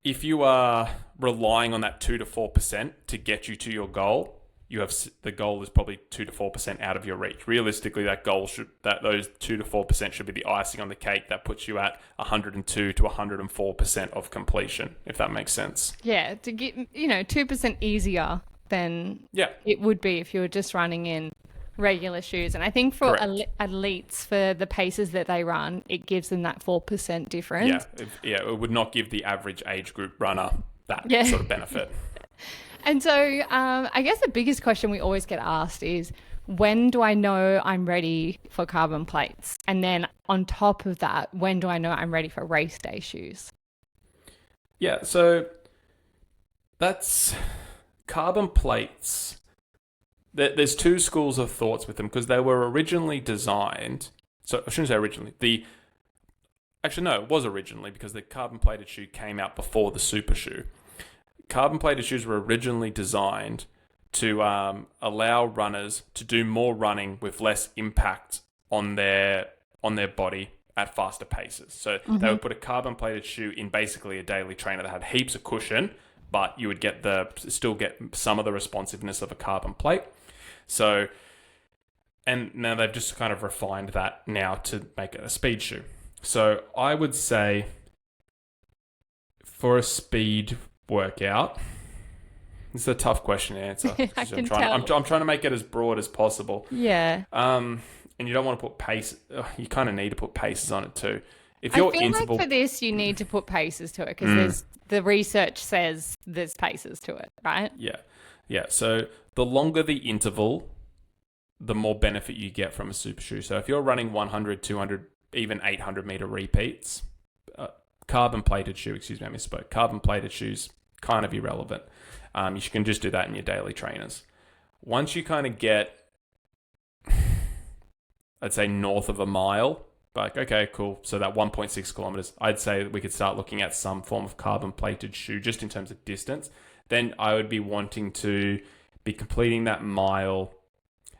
S1: If you are relying on that 2 to 4% to get you to your goal, the goal is probably 2 to 4% out of your reach. Realistically, those 2 to 4% should be the icing on the cake that puts you at 102 to 104% of completion, if that makes sense.
S2: Yeah, to get 2% easier than it would be if you were just running in regular shoes. And I think for elites, for the paces that they run, it gives them that 4% difference.
S1: It would not give the average age group runner that sort of benefit.
S2: And so I guess the biggest question we always get asked is, when do I know I'm ready for carbon plates? And then on top of that, when do I know I'm ready for race day shoes?
S1: Yeah, so that's carbon plates. There's two schools of thoughts with them because they were originally designed. So I shouldn't say originally. Actually, no, it was originally because the carbon plated shoe came out before the super shoe. Carbon plated shoes were originally designed to allow runners to do more running with less impact on their body at faster paces. So they would put a carbon plated shoe in basically a daily trainer that had heaps of cushion, but you would still get some of the responsiveness of a carbon plate. So, and now they've just kind of refined that now to make it a speed shoe. So I would say for a speed workout, it's a tough question to answer. I'm trying to make it as broad as possible.
S2: Yeah.
S1: And you don't want to put pace. You kind of need to put paces on it too.
S2: If you're like for this, you need to put paces to it because the research says there's paces to it, right?
S1: Yeah. So the longer the interval, the more benefit you get from a super shoe. So if you're running 100, 200, even 800 meter repeats, carbon plated shoe, excuse me, I misspoke. Carbon plated shoes, kind of irrelevant. You can just do that in your daily trainers. Once you kind of get, I'd say north of a mile, like, okay, cool. So that 1.6 kilometers, I'd say we could start looking at some form of carbon plated shoe just in terms of distance. Then I would be wanting to be completing that mile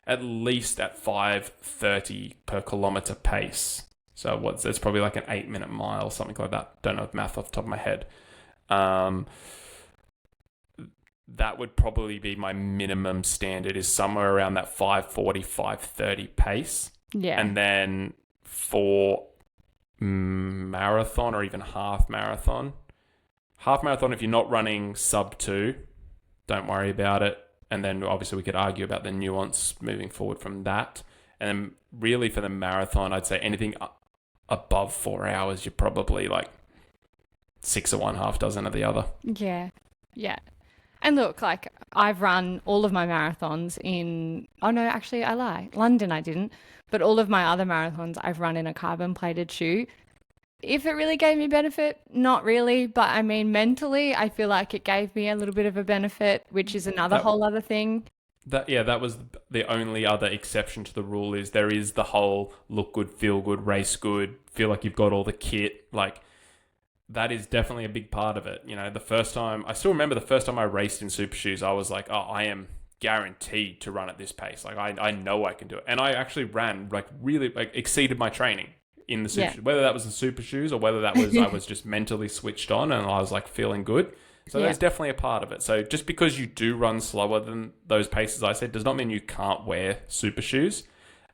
S1: at least at 5:30 per kilometer pace. So it's probably like an 8-minute mile, something like that. Don't know the math off the top of my head. That would probably be my minimum standard, is somewhere around that 5:40, 5:30 pace.
S2: Yeah.
S1: And then for marathon or even half marathon, if you're not running sub 2, don't worry about it. And then obviously we could argue about the nuance moving forward from that. And then really for the marathon, I'd say anything above 4 hours, you're probably like 6 of one, half dozen of the other.
S2: Yeah. Yeah. And look, like I've run all of my marathons oh no, actually I lie. London I didn't. But all of my other marathons I've run in a carbon plated shoe. If it really gave me benefit, not really. But I mean, mentally, I feel like it gave me a little bit of a benefit, which is another whole other thing.
S1: That was the only other exception to the rule. Is there is the whole look good, feel good, race good, feel like you've got all the kit. Like that is definitely a big part of it. You know, I still remember the first time I raced in super shoes, I was like, oh, I am guaranteed to run at this pace. Like I know I can do it. And I actually ran really exceeded my training in the super shoes, whether that was the super shoes or whether that was I was just mentally switched on and I was like feeling good. So there's definitely a part of it. So just because you do run slower than those paces I said does not mean you can't wear super shoes.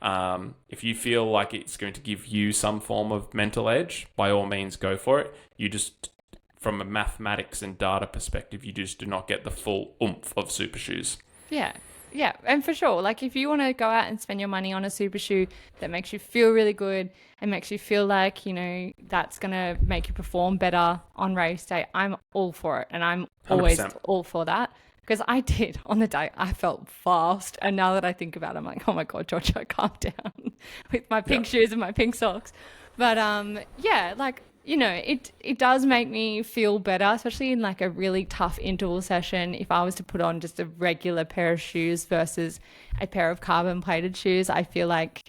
S1: If you feel like it's going to give you some form of mental edge, by all means go for it. You just, from a mathematics and data perspective, you just do not get the full oomph of super shoes.
S2: Yeah. Yeah. And for sure, like if you want to go out and spend your money on a super shoe that makes you feel really good and makes you feel like, you know, that's going to make you perform better on race day, I'm all for it. And I'm always
S1: 100%.
S2: all for that. Because I did on the day, I felt fast. And now that I think about it, I'm like, oh my God, Georgia, calm down with my pink shoes and my pink socks. But yeah, like, you know, it does make me feel better, especially in like a really tough interval session. If I was to put on just a regular pair of shoes versus a pair of carbon plated shoes, I feel like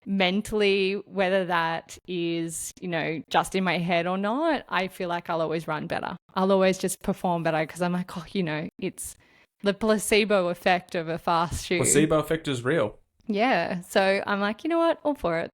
S2: mentally, whether that is, you know, just in my head or not, I feel like I'll always run better. I'll always just perform better because I'm like, oh, you know, it's the placebo effect of a fast shoe.
S1: Placebo effect is real.
S2: Yeah. So I'm like, you know what? All for it.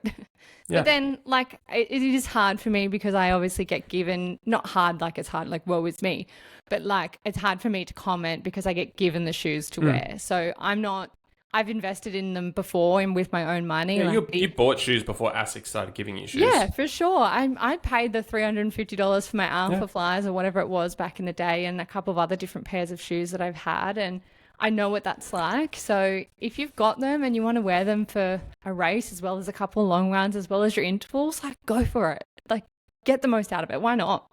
S2: But then, like, it is hard for me because I obviously get given, not hard like it's hard, like, woe is me, but like it's hard for me to comment because I get given the shoes to wear. So I've invested in them before and with my own money.
S1: Yeah,
S2: like
S1: you bought shoes before ASICS started giving you shoes.
S2: Yeah, for sure. I paid the $350 for my Alpha Flies or whatever it was back in the day, and a couple of other different pairs of shoes that I've had, and I know what that's like. So if you've got them and you want to wear them for a race as well as a couple of long runs as well as your intervals, like go for it. Like get the most out of it. Why not?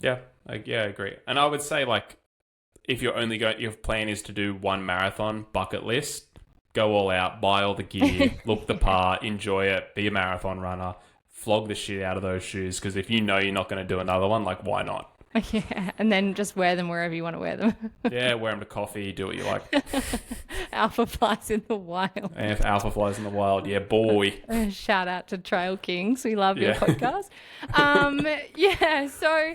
S1: Yeah, I agree. And I would say like if you're only your plan is to do one marathon bucket list, go all out, buy all the gear, look the part, enjoy it, be a marathon runner, flog the shit out of those shoes. Because if you know you're not going to do another one, like why not?
S2: Yeah, and then just wear them wherever you want to wear them.
S1: Yeah, wear them to coffee, do what you like.
S2: Alpha Flies in the wild.
S1: And Alpha Flies in the wild, yeah, boy.
S2: Shout out to Trail Kings. We love your podcast. Yeah, so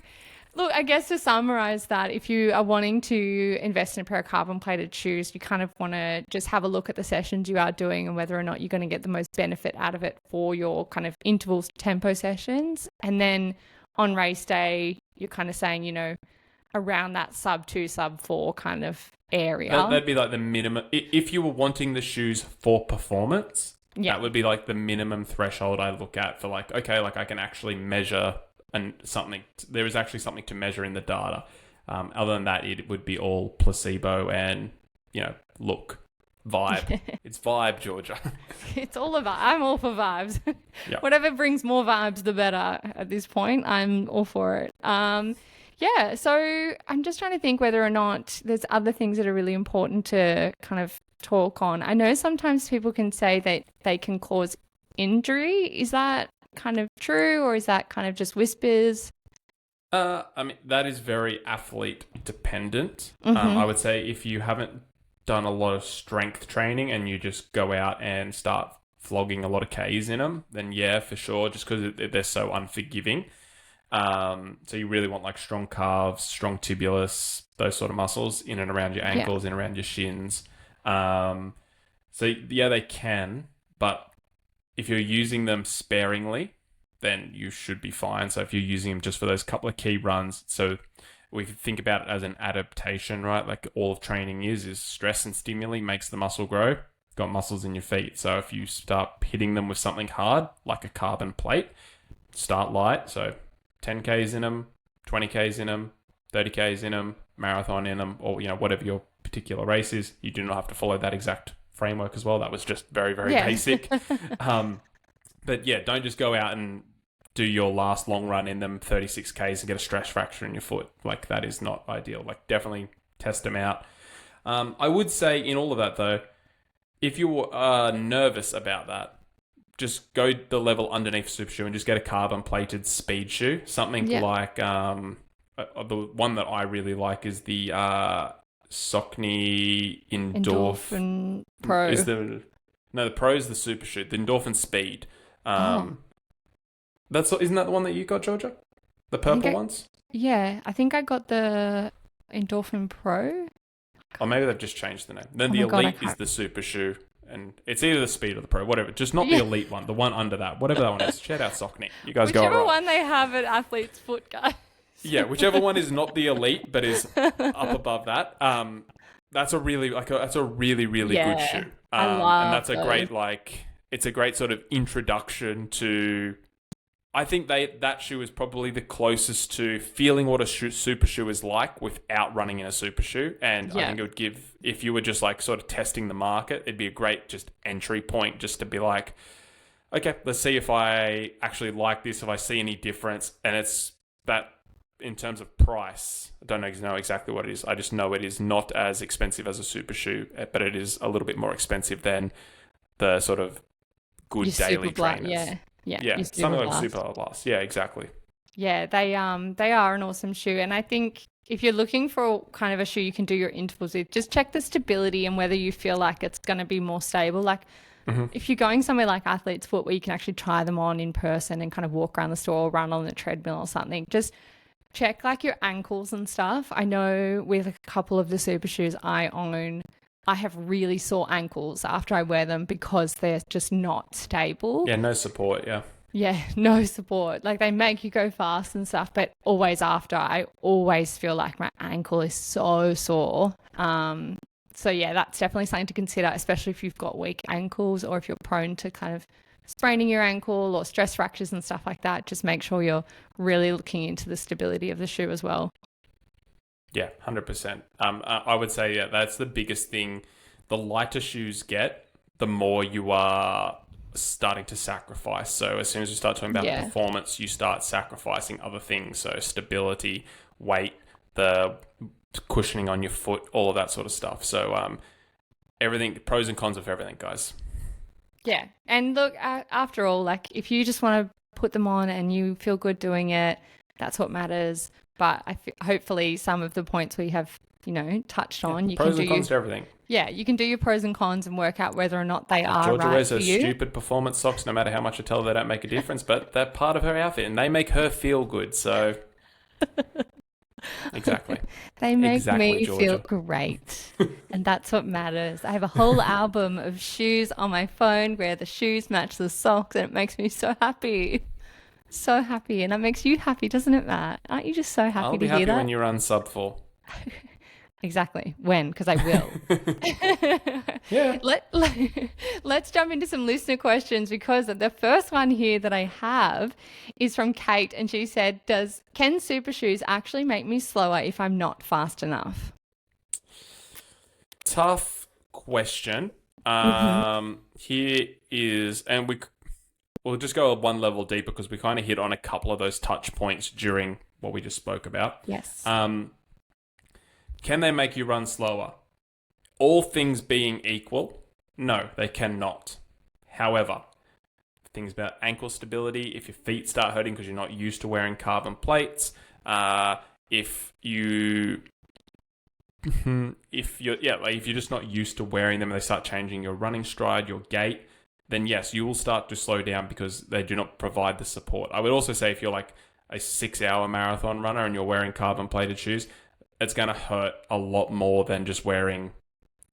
S2: look, I guess to summarize that, if you are wanting to invest in a pair of carbon plated shoes, you kind of want to just have a look at the sessions you are doing and whether or not you're going to get the most benefit out of it for your kind of intervals tempo sessions. And then on race day, you're kind of saying, you know, around that sub 2, sub 4 kind of area.
S1: That'd be like the minimum. If you were wanting the shoes for performance, that would be like the minimum threshold I look at for like, okay, like I can actually measure and something. There is actually something to measure in the data. Other than that, it would be all placebo and, you know, look. Vibe. It's vibe, Georgia.
S2: It's all about. I'm all for vibes.
S1: Yep.
S2: Whatever brings more vibes, the better. At this point, I'm all for it. Yeah. So I'm just trying to think whether or not there's other things that are really important to kind of talk on. I know sometimes people can say that they can cause injury. Is that kind of true, or is that kind of just whispers?
S1: I mean, that is very athlete dependent.
S2: Mm-hmm.
S1: I would say if you haven't done a lot of strength training and you just go out and start flogging a lot of Ks in them, then yeah, for sure, just because they're so unforgiving. So you really want like strong calves, strong tibialis, those sort of muscles in and around your ankles, in and around your shins. So yeah, they can, but if you're using them sparingly, then you should be fine. So if you're using them just for those couple of key runs, so we think about it as an adaptation, right? Like all of training is stress and stimuli makes the muscle grow. Got muscles in your feet. So if you start hitting them with something hard, like a carbon plate, start light. So 10Ks in them, 20Ks in them, 30Ks in them, marathon in them, or whatever your particular race is. You do not have to follow that exact framework as well. That was just very, very basic. But yeah, don't just go out and do your last long run in them 36Ks and get a stress fracture in your foot. Like that is not ideal. Like definitely test them out. I would say in all of that though, if you are nervous about that, just go the level underneath super shoe and just get a carbon plated speed shoe. Something like the one that I really like is the Saucony
S2: Endorphin Pro.
S1: The Pro is the super shoe. The Endorphin Speed. Isn't that the one that you got, Georgia? The purple ones?
S2: Yeah, I think I got the Endorphin Pro.
S1: Or maybe they've just changed the name. Then the Elite is the super shoe. And it's either the Speed or the Pro, whatever. Just not the Elite one, the one under that. Whatever that one is. Shout out Saucony. You guys go right.
S2: Whichever one they have at Athlete's Foot, guys.
S1: Yeah, whichever one is not the Elite, but is up above that. That's a really good shoe.
S2: I love
S1: and that's a
S2: those.
S1: great it's a great sort of introduction to. I think that shoe is probably the closest to feeling what a super shoe is like without running in a super shoe. And I think it would give, if you were just like sort of testing the market, it'd be a great just entry point just to be like, okay, let's see if I actually like this, if I see any difference. And it's that in terms of price, I don't know exactly what it is. I just know it is not as expensive as a super shoe, but it is a little bit more expensive than the sort of good daily trainers. Yeah, something like Super Blast. Yeah, exactly.
S2: Yeah, they are an awesome shoe, and I think if you're looking for kind of a shoe you can do your intervals with, just check the stability and whether you feel like it's going to be more stable. Like if you're going somewhere like Athlete's Foot where you can actually try them on in person and kind of walk around the store or run on the treadmill or something, just check like your ankles and stuff. I know with a couple of the super shoes I own, I have really sore ankles after I wear them because they're just not stable.
S1: Yeah, no support, yeah.
S2: Yeah, no support. Like they make you go fast and stuff, but always after, I always feel like my ankle is so sore. So yeah, that's definitely something to consider, especially if you've got weak ankles or if you're prone to kind of spraining your ankle or stress fractures and stuff like that. Just make sure you're really looking into the stability of the shoe as well.
S1: Yeah, 100%. I would say, that's the biggest thing. The lighter shoes get, the more you are starting to sacrifice. So as soon as you start talking about performance, you start sacrificing other things. So stability, weight, the cushioning on your foot, all of that sort of stuff. So everything, pros and cons of everything, guys.
S2: Yeah. And look, after all, like if you just want to put them on and you feel good doing it, that's what matters. But hopefully some of the points we have, touched on, you
S1: pros
S2: can do
S1: and cons to everything.
S2: Yeah, you can do your pros and cons and work out whether or not they are
S1: Georgia
S2: right
S1: wears
S2: for
S1: her
S2: you.
S1: stupid performance socks, no matter how much I tell her they don't make a difference, but they're part of her outfit and they make her feel good. So exactly.
S2: They make me
S1: Georgia.
S2: feel great. And that's what matters. I have a whole album of shoes on my phone where the shoes match the socks and it makes me so happy. So happy. And that makes you happy, doesn't it, Matt? Aren't you just so happy
S1: I'll
S2: to
S1: be
S2: hear
S1: happy
S2: that?
S1: when you run sub 4.
S2: Exactly. When? Because I will.
S1: Yeah.
S2: Let's jump into some listener questions because the first one here that I have is from Kate and she said, can super shoes actually make me slower if I'm not fast enough?
S1: Tough question. Here is, and we'll just go one level deeper because we kind of hit on a couple of those touch points during what we just spoke about.
S2: Yes.
S1: Can they make you run slower? All things being equal, no, they cannot. However, things about ankle stability, if your feet start hurting because you're not used to wearing carbon plates, If you if you're just not used to wearing them and they start changing your running stride, your gait, then yes, you will start to slow down because they do not provide the support. I would also say if you're like a 6-hour marathon runner and you're wearing carbon plated shoes, it's going to hurt a lot more than just wearing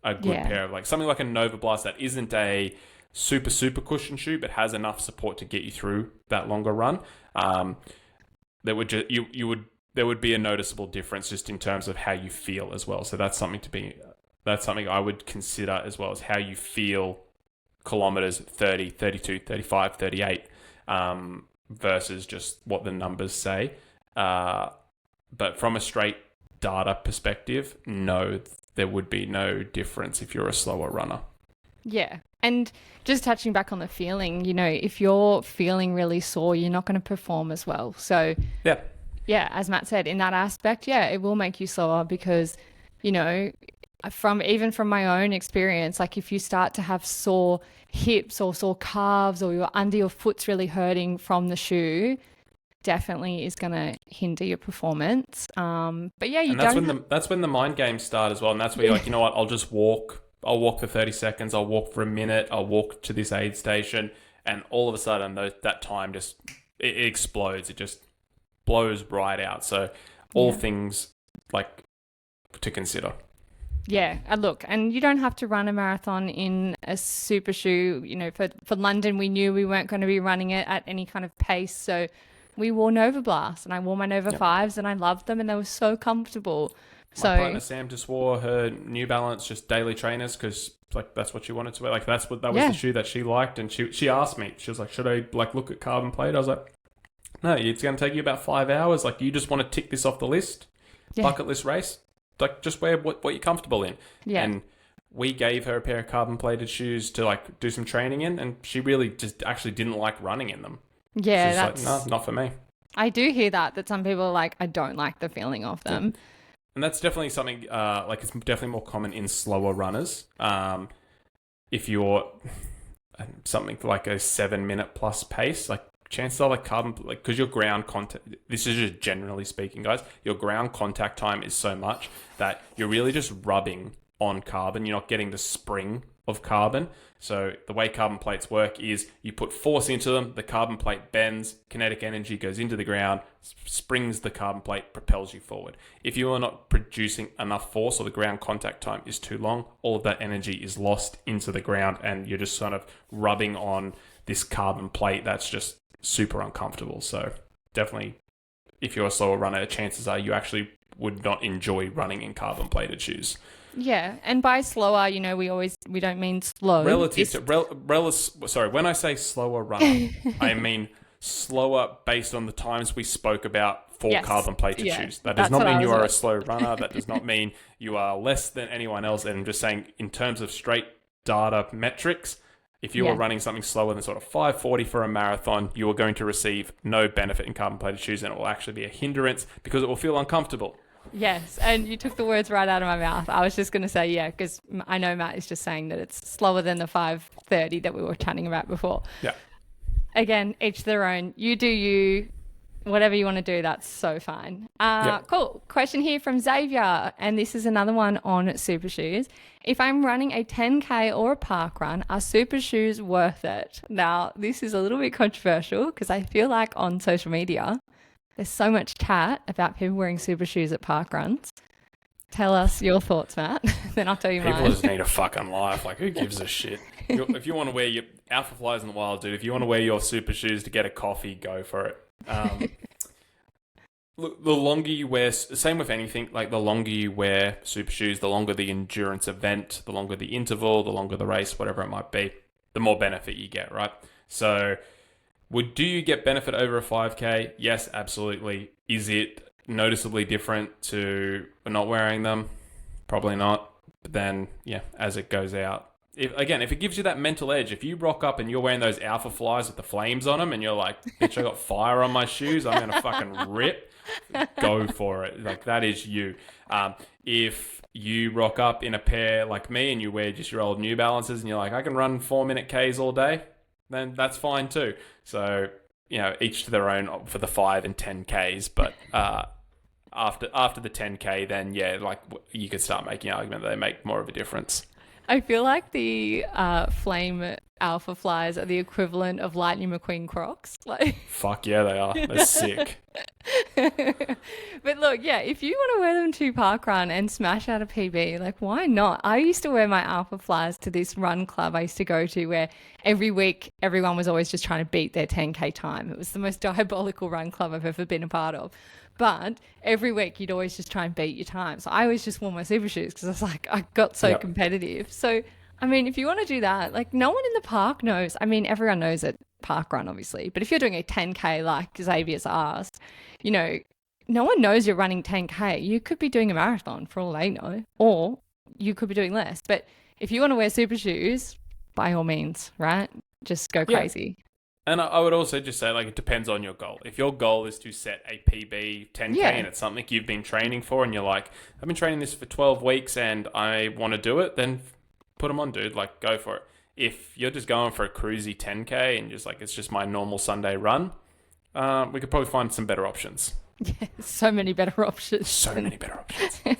S1: a good pair of like something like a Nova Blast that isn't a super cushion shoe but has enough support to get you through that longer run. There would be a noticeable difference just in terms of how you feel as well. So that's something I would consider as well, as how you feel kilometers 30, 32, 35, 38 versus just what the numbers say. But from a straight data perspective, no, there would be no difference if you're a slower runner.
S2: Yeah. And just touching back on the feeling, if you're feeling really sore, you're not going to perform as well. So yeah, as Matt said, in that aspect, it will make you slower because, from my own experience, like if you start to have sore hips or sore calves or your under your foot's really hurting from the shoe, definitely is going to hinder your performance. But yeah,
S1: that's when the mind games start as well. And that's where you're like, you know what, I'll walk for 30 seconds. I'll walk for a minute. I'll walk to this aid station. And all of a sudden that time it explodes. It just blows right out. So all things like to consider.
S2: Yeah, look, and you don't have to run a marathon in a super shoe. For London, we knew we weren't going to be running it at any kind of pace. So we wore Nova Blast, and I wore my Nova 5s, and I loved them, and they were so comfortable.
S1: My partner Sam just wore her New Balance, just daily trainers, because like that's what she wanted to wear. Like that was the shoe that she liked, and she asked me, she was like, should I like look at carbon plate? I was like, no, it's going to take you about 5 hours. Like you just want to tick this off the list, bucket list race. Like just wear what you're comfortable in. Yeah. And we gave her a pair of carbon plated shoes to like do some training in, and she really just actually didn't like running in them.
S2: Yeah,
S1: she's like, no, not for me.
S2: I do hear that some people are like, I don't like the feeling of them.
S1: Yeah. And that's definitely something, like it's definitely more common in slower runners. If you're something like a 7-minute plus pace, like chances are like carbon, like because your ground contact, this is just generally speaking, guys, your ground contact time is so much that you're really just rubbing on carbon. You're not getting the spring of carbon. So the way carbon plates work is you put force into them, the carbon plate bends, kinetic energy goes into the ground, springs the carbon plate, propels you forward. If you are not producing enough force or the ground contact time is too long, all of that energy is lost into the ground and you're just sort of rubbing on this carbon plate that's just super uncomfortable. So definitely, if you're a slower runner, chances are you actually would not enjoy running in carbon plated shoes.
S2: Yeah, and by slower, we don't mean slow.
S1: When I say slower runner, I mean slower based on the times we spoke about for carbon plated shoes. That does not mean you are a slow runner. That does not mean you are less than anyone else. And I'm just saying, in terms of straight data metrics, if you are running something slower than sort of 5:40 for a marathon, you are going to receive no benefit in carbon plated shoes, and it will actually be a hindrance because it will feel uncomfortable.
S2: Yes, and you took the words right out of my mouth. I was just going to say, because I know Matt is just saying that it's slower than the 5:30 that we were chatting about before.
S1: Yeah.
S2: Again, each their own. You do you. Whatever you want to do, that's so fine. Cool. Question here from Xavier, and this is another one on super shoes. If I'm running a 10K or a park run, are super shoes worth it? Now, this is a little bit controversial because I feel like on social media, there's so much chat about people wearing super shoes at park runs. Tell us your thoughts, Matt. Then I'll tell you mine.
S1: People just need a fucking life. Like, who gives a shit? If you want to wear your Alpha Flies in the wild, dude, if you want to wear your super shoes to get a coffee, go for it. Look, the longer you wear, same with anything, like the longer you wear super shoes, the longer the endurance event, the longer the interval, the longer the race, whatever it might be, the more benefit you get, right? So do you get benefit over a 5K? Yes, absolutely. Is it noticeably different to not wearing them? Probably not. But then, as it goes out. If it gives you that mental edge, if you rock up and you're wearing those Alpha Flies with the flames on them and you're like, bitch, I got fire on my shoes, I'm going to fucking rip, go for it. Like, that is you. If you rock up in a pair like me and you wear just your old New Balances and you're like, I can run 4-minute Ks all day, then that's fine too. So, each to their own for the 5 and 10 Ks. But after the 10K, then yeah, like you could start making an argument that they make more of a difference.
S2: I feel like the flame alpha flies are the equivalent of Lightning McQueen Crocs. Like,
S1: Fuck yeah, they are. They're sick.
S2: but look, yeah, if you want to wear them to park run and smash out a PB, like why not? I used to wear my alpha flies to this run club I used to go to where every week everyone was always just trying to beat their 10K time. It was the most diabolical run club I've ever been a part of. But every week you'd always just try and beat your time. So I always just wore my super shoes because I was like, I got so competitive. So, I mean, if you want to do that, like no one in the park knows. I mean, everyone knows at park run, obviously. But if you're doing a 10K like Xavier's asked, you know, no one knows you're running 10K. You could be doing a marathon for all they know, or you could be doing less. But if you want to wear super shoes, by all means, right? Just go crazy.
S1: And I would also just say, like, it depends on your goal. If your goal is to set a PB 10K and it's something you've been training for and you're like, I've been training this for 12 weeks and I want to do it, then put them on, dude. Like, go for it. If you're just going for a cruisy 10K and just like, it's just my normal Sunday run, we could probably find some better options.
S2: Yeah, so many better options.
S1: So many better options.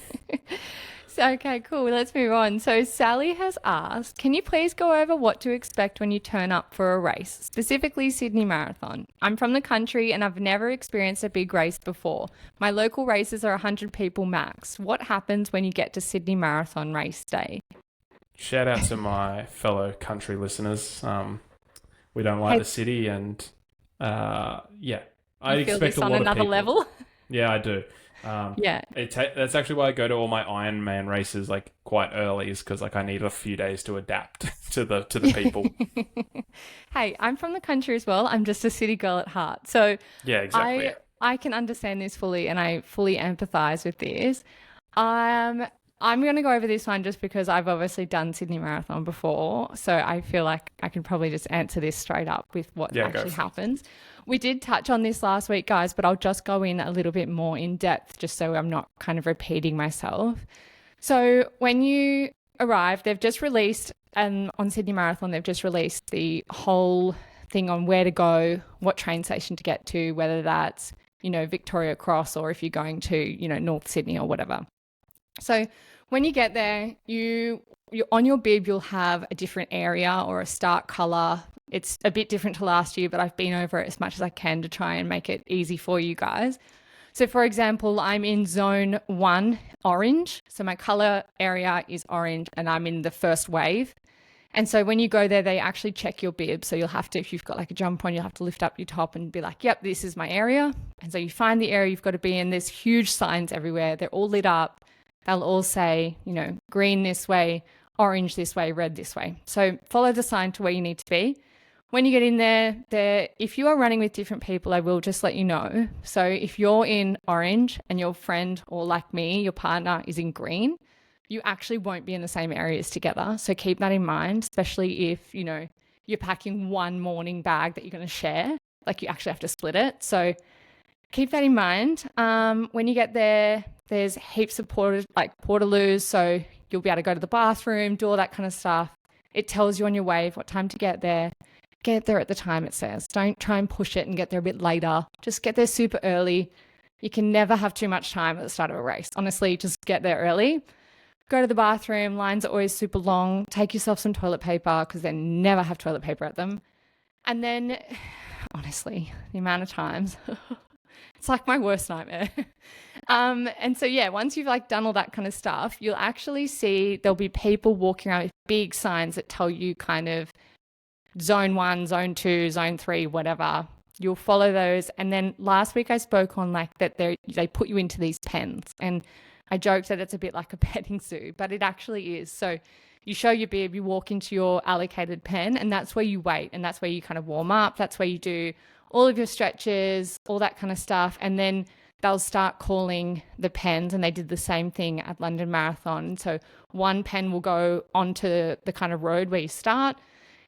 S2: Okay, cool. Let's move on. So Sally has asked, can you please go over what to expect when you turn up for a race, specifically Sydney Marathon? I'm from the country and I've never experienced a big race before. My local races are 100 people max. What happens when you get to Sydney Marathon race day?
S1: Shout out to my fellow country listeners. We don't like the city and I expect
S2: this
S1: a lot
S2: on
S1: of
S2: another
S1: people.
S2: level.
S1: Yeah, I do. That's actually why I go to all my Ironman races like quite early, is because like I need a few days to adapt to the people.
S2: Hey, I'm from the country as well. I'm just a city girl at heart. So
S1: yeah, exactly.
S2: I can understand this fully and I fully empathize with this. I'm going to go over this one just because I've obviously done Sydney Marathon before. So I feel like I can probably just answer this straight up with what actually happens. We did touch on this last week, guys, but I'll just go in a little bit more in depth just so I'm not kind of repeating myself. So when you arrive, they've just released, and on Sydney Marathon, they've just released the whole thing on where to go, what train station to get to, whether that's, Victoria Cross or if you're going to, North Sydney or whatever. So when you get there, you on your bib, you'll have a different area or a start color. It's a bit different to last year, but I've been over it as much as I can to try and make it easy for you guys. So for example, I'm in zone 1, orange. So my color area is orange and I'm in the first wave. And so when you go there, they actually check your bib. So you'll have to, if you've got like a jump on, you'll have to lift up your top and be like, yep, this is my area. And so you find the area you've got to be in. There's huge signs everywhere. They're all lit up. They'll all say, green this way, orange this way, red this way. So follow the sign to where you need to be. When you get in there, if you are running with different people, I will just let you know. So if you're in orange and your friend, or like me, your partner is in green, you actually won't be in the same areas together. So keep that in mind, especially if, you're packing one morning bag that you're going to share, like you actually have to split it. So keep that in mind. When you get there, there's heaps of portaloos. So you'll be able to go to the bathroom, do all that kind of stuff. It tells you on your wave what time to get there. Get there at the time it says. Don't try and push it and get there a bit later. Just get there super early. You can never have too much time at the start of a race. Honestly, just get there early. Go to the bathroom. Lines are always super long. Take yourself some toilet paper because they never have toilet paper at them. And then, honestly, the amount of times, it's like my worst nightmare. And so, once you've done all that kind of stuff, you'll actually see there'll be people walking around with big signs that tell you kind of zone 1, zone 2, zone 3, whatever. You'll follow those. And then last week I spoke on that they put you into these pens. And I joked that it's a bit like a petting zoo, but it actually is. So you show your bib, you walk into your allocated pen, and that's where you wait. And that's where you kind of warm up. That's where you do all of your stretches, all that kind of stuff. And then they'll start calling the pens, and they did the same thing at London Marathon. So one pen will go onto the kind of road where you start,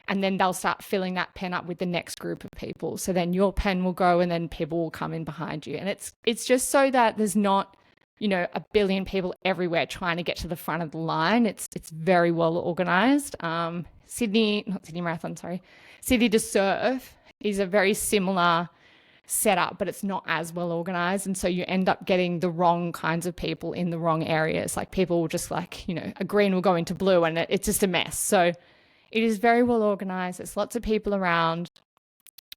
S2: and then they'll start filling that pen up with the next group of people. So then your pen will go and then people will come in behind you. And it's just so that there's not, a billion people everywhere trying to get to the front of the line. It's very well organized. Sydney to Surf is a very similar set up, but it's not as well organized. And so you end up getting the wrong kinds of people in the wrong areas. Like people will just like, a green will go into blue and it's just a mess. So it is very well organized. There's lots of people around.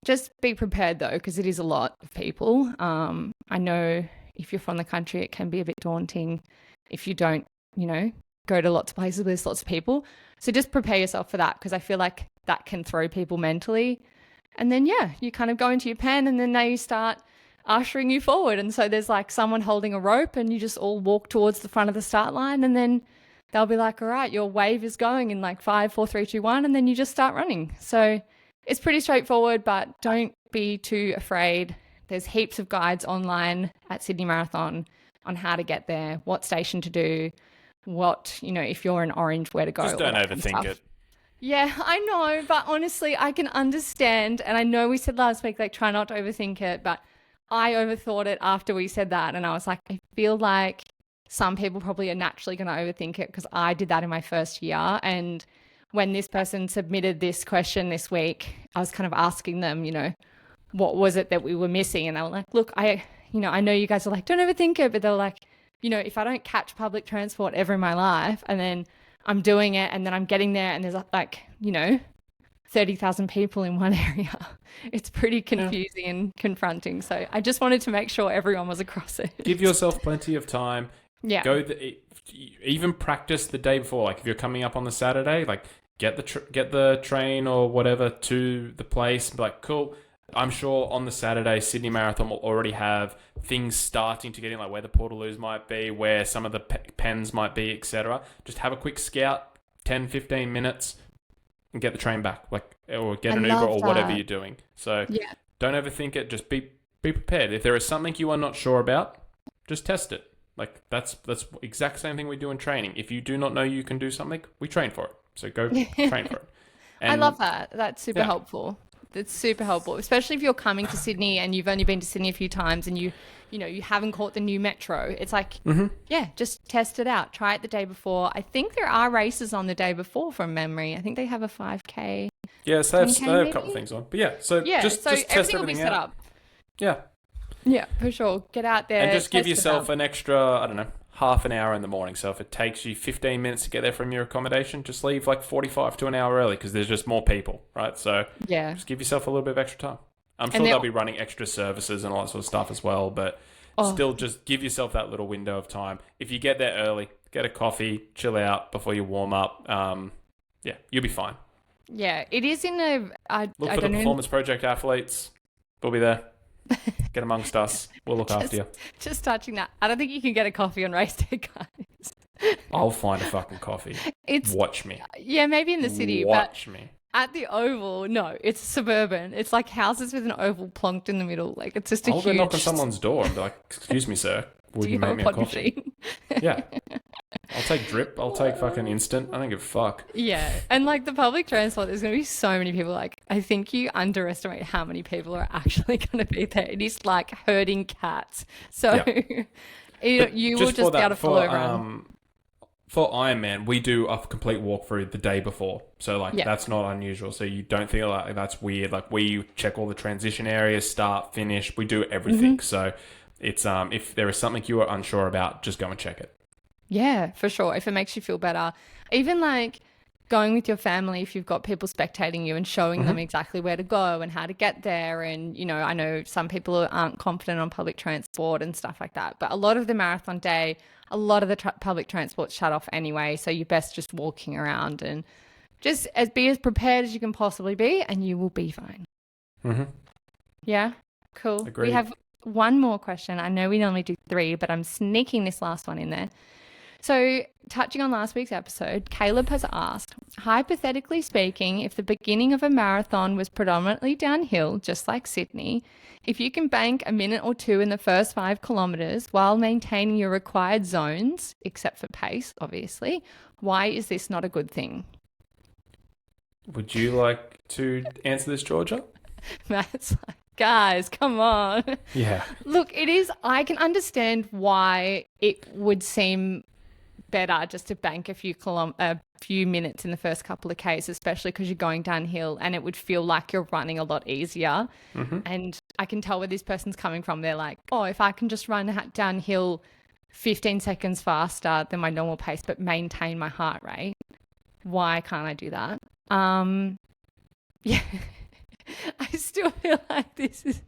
S2: Just be prepared though, because it is a lot of people. I know if you're from the country, it can be a bit daunting if you don't, go to lots of places where there's lots of people. So just prepare yourself for that, because I feel like that can throw people mentally. And then, you kind of go into your pen and then they start ushering you forward. And so there's like someone holding a rope and you just all walk towards the front of the start line, and then they'll be like, all right, your wave is going in like 5, 4, 3, 2, 1, and then you just start running. So it's pretty straightforward, but don't be too afraid. There's heaps of guides online at Sydney Marathon on how to get there, what station to do, what, if you're in orange, where to go.
S1: Just don't overthink it.
S2: Yeah, I know, but honestly, I can understand, and I know we said last week, like, try not to overthink it, but I overthought it after we said that, and I was like, I feel like some people probably are naturally going to overthink it, because I did that in my first year, and when this person submitted this question this week, I was kind of asking them, what was it that we were missing, and they were like, look, I know you guys are like, don't overthink it, but they're like, if I don't catch public transport ever in my life, and then I'm doing it, and then I'm getting there, and there's like, 30,000 people in one area. It's pretty confusing and confronting. So I just wanted to make sure everyone was across it.
S1: Give yourself plenty of time.
S2: Yeah.
S1: Even practice the day before. Like if you're coming up on the Saturday, like get the train or whatever to the place. Be like, cool. I'm sure on the Saturday, Sydney Marathon will already have things starting to get in, like where the portaloos might be, where some of the pens might be, etc. Just have a quick scout, 10, 15 minutes, and get the train back, or get an Uber or whatever you're doing. So don't overthink it. Just be prepared. If there is something you are not sure about, just test it. Like that's exact same thing we do in training. If you do not know you can do something, we train for it. So go train for it. And
S2: I love that. That's super helpful. It's super helpful, especially if you're coming to Sydney and you've only been to Sydney a few times and you haven't caught the new metro. It's like, just test it out. Try it the day before. I think there are races on the day before from memory. I think they have a 5K.
S1: Yes, they have a couple of things on. But just test everything
S2: will be set up.
S1: Yeah.
S2: Yeah, for sure. Get out there.
S1: And just give yourself an extra, half an hour in the morning. So if it takes you 15 minutes to get there from your accommodation, just leave like 45 to an hour early, because there's just more people, right? So just give yourself a little bit of extra time. I'm sure they'll be running extra services and all that sort of stuff as well, but still just give yourself that little window of time. If you get there early, get a coffee, chill out before you warm up. You'll be fine.
S2: Yeah, it is in a...
S1: Look for the Performance Project athletes. We'll be there. Get amongst us. We'll look after you.
S2: Just touching that. I don't think you can get a coffee on race day, guys.
S1: I'll find a fucking coffee. Watch me.
S2: Yeah, maybe in the city.
S1: Watch me.
S2: At the Oval, no, it's suburban. It's like houses with an oval plonked in the middle. Like it's just a huge...
S1: I'll go knock on someone's door and be like, excuse me, sir. Would you make me a coffee? Yeah. I'll take drip. I'll take fucking instant. I don't give a fuck.
S2: Yeah. And like the public transport, there's going to be so many people. Like, I think you underestimate how many people are actually going to be there. It is like herding cats. So you will just be able to follow everyone.
S1: For Ironman, we do a complete walkthrough the day before. So that's not unusual. So you don't feel like that's weird. Like we check all the transition areas, start, finish. We do everything. So it's if there is something you are unsure about, just go and check it.
S2: Yeah, for sure. If it makes you feel better. Even like going with your family, if you've got people spectating you and showing them exactly where to go and how to get there. And, I know some people aren't confident on public transport and stuff like that. But a lot of the marathon day, a lot of the public transport shut off anyway. So you're best just walking around and just be as prepared as you can possibly be, and you will be fine. Yeah, cool.
S1: Agreed.
S2: We have one more question. I know we normally do 3, but I'm sneaking this last one in there. So touching on last week's episode, Caleb has asked, hypothetically speaking, if the beginning of a marathon was predominantly downhill, just like Sydney, if you can bank a minute or 2 in the first 5 kilometres while maintaining your required zones, except for pace, obviously, why is this not a good thing?
S1: Would you like to answer this, Georgia?
S2: Matt's like, guys, come on.
S1: Yeah.
S2: Look, I can understand why it would seem better just to bank a few minutes in the first couple of Ks, especially because you're going downhill, and it would feel like you're running a lot easier. And I can tell where this person's coming from. They're like, oh, if I can just run downhill 15 seconds faster than my normal pace, but maintain my heart rate, why can't I do that? Yeah, I still feel like this is,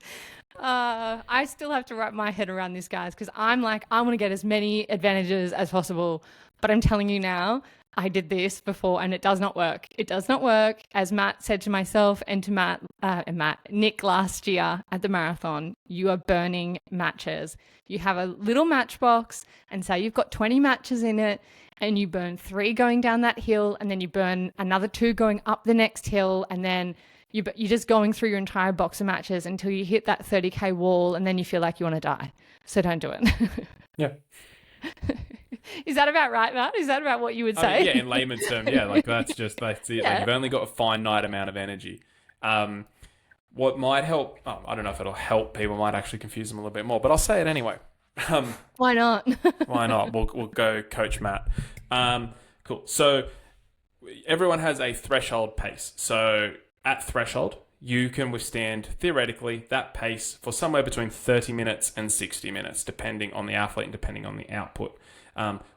S2: I still have to wrap my head around this, guys, because I'm like, I want to get as many advantages as possible. But I'm telling you now, I did this before and it does not work. It does not work. As Matt said to myself and to Nick last year at the marathon, you are burning matches. You have a little matchbox and say you've got 20 matches in it, and you burn 3 going down that hill, and then you burn another 2 going up the next hill, and then you're just going through your entire box of matches until you hit that 30K wall, and then you feel like you want to die. So don't do it.
S1: Yeah.
S2: Is that about right, Matt? Is that about what you would say?
S1: Yeah, in layman's terms, yeah, like that's it. Yeah. Like you've only got a finite amount of energy. What might help, I don't know if it'll help people, might actually confuse them a little bit more, but I'll say it anyway.
S2: Why not?
S1: Why not? We'll go Coach Matt. Cool. So everyone has a threshold pace. So at threshold, you can withstand, theoretically, that pace for somewhere between 30 minutes and 60 minutes, depending on the athlete and depending on the output.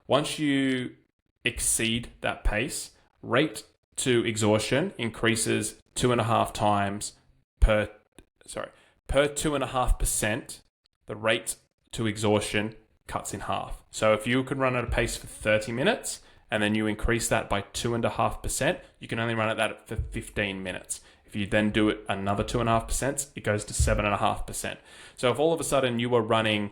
S1: Once you exceed that pace, rate to exhaustion increases 2.5 times per 2.5%, the rate to exhaustion cuts in half. So if you can run at a pace for 30 minutes and then you increase that by 2.5%, you can only run at that for 15 minutes. If you then do it another 2.5%, it goes to 7.5%. So if all of a sudden you were running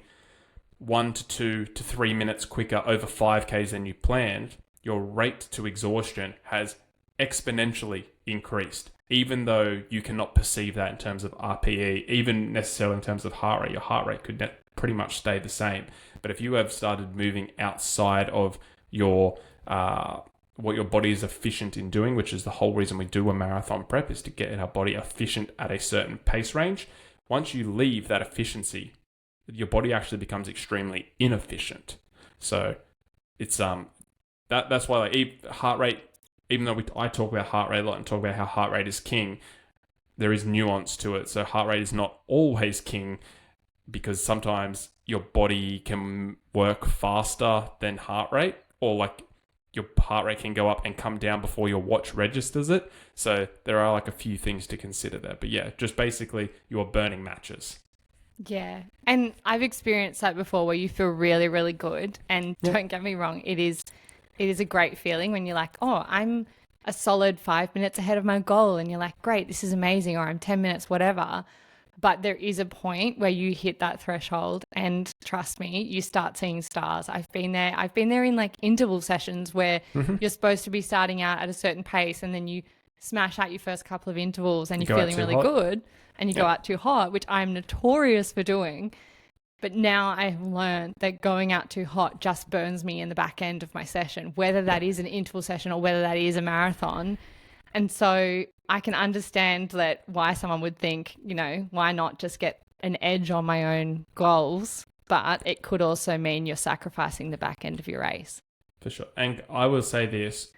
S1: 1 to 2 to 3 minutes quicker over 5Ks than you planned, your rate to exhaustion has exponentially increased, even though you cannot perceive that in terms of RPE, even necessarily in terms of heart rate. Your heart rate could pretty much stay the same. But if you have started moving outside of your what your body is efficient in doing, which is the whole reason we do a marathon prep, is to get our body efficient at a certain pace range. Once you leave that efficiency, your body actually becomes extremely inefficient. So it's that's why like heart rate, even though I talk about heart rate a lot and talk about how heart rate is king, there is nuance to it. So heart rate is not always king, because sometimes your body can work faster than heart rate, or like your heart rate can go up and come down before your watch registers it. So there are like a few things to consider there. But yeah, just basically you are burning matches.
S2: Yeah. And I've experienced that before, where you feel really, really good. And don't get me wrong, it is a great feeling when you're like, oh, I'm a solid 5 minutes ahead of my goal. And you're like, great, this is amazing. Or I'm 10 minutes, whatever. But there is a point where you hit that threshold, and trust me, you start seeing stars. I've been there in like interval sessions where you're supposed to be starting out at a certain pace, and then you smash out your first couple of intervals and you're feeling really good, and you go out too hot, which I'm notorious for doing. But now I've learned that going out too hot just burns me in the back end of my session, whether that is an interval session or whether that is a marathon. And so I can understand that why someone would think, why not just get an edge on my own goals? But it could also mean you're sacrificing the back end of your race.
S1: For sure. And I will say this,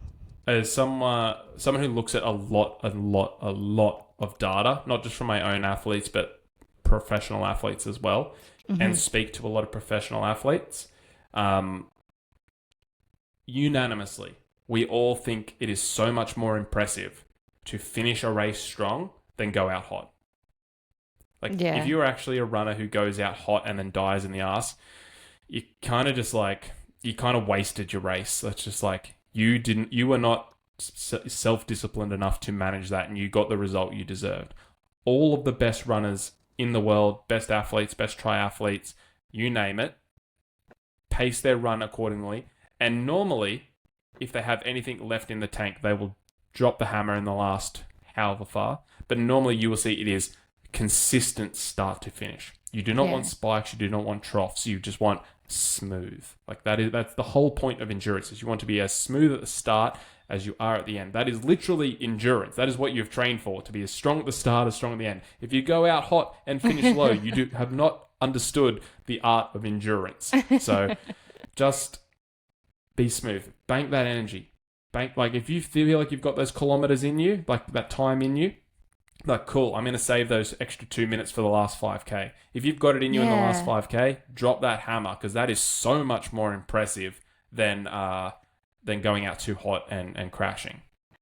S1: as someone who looks at a lot of data, not just from my own athletes, but professional athletes as well, and speak to a lot of professional athletes, unanimously, we all think it is so much more impressive to finish a race strong than go out hot. Like, if you're actually a runner who goes out hot and then dies in the ass, you kind of wasted your race. That's just like, you were not self-disciplined enough to manage that, and you got the result you deserved. All of the best runners in the world, best athletes, best triathletes, you name it, pace their run accordingly. And normally, if they have anything left in the tank, they will drop the hammer in the last however far. But normally you will see it is consistent start to finish. You do not want spikes. You do not want troughs. You just want smooth. Like that's the whole point of endurance, is you want to be as smooth at the start as you are at the end. That is literally endurance. That is what you've trained for, to be as strong at the start as strong at the end. If you go out hot and finish low, you have not understood the art of endurance. So just Be smooth. Bank that energy. Bank, like, if you feel like you've got those kilometers in you, like that time in you, like, cool, I'm going to save those extra 2 minutes for the last 5K. If you've got it in you in the last 5K, drop that hammer, because that is so much more impressive than going out too hot and crashing.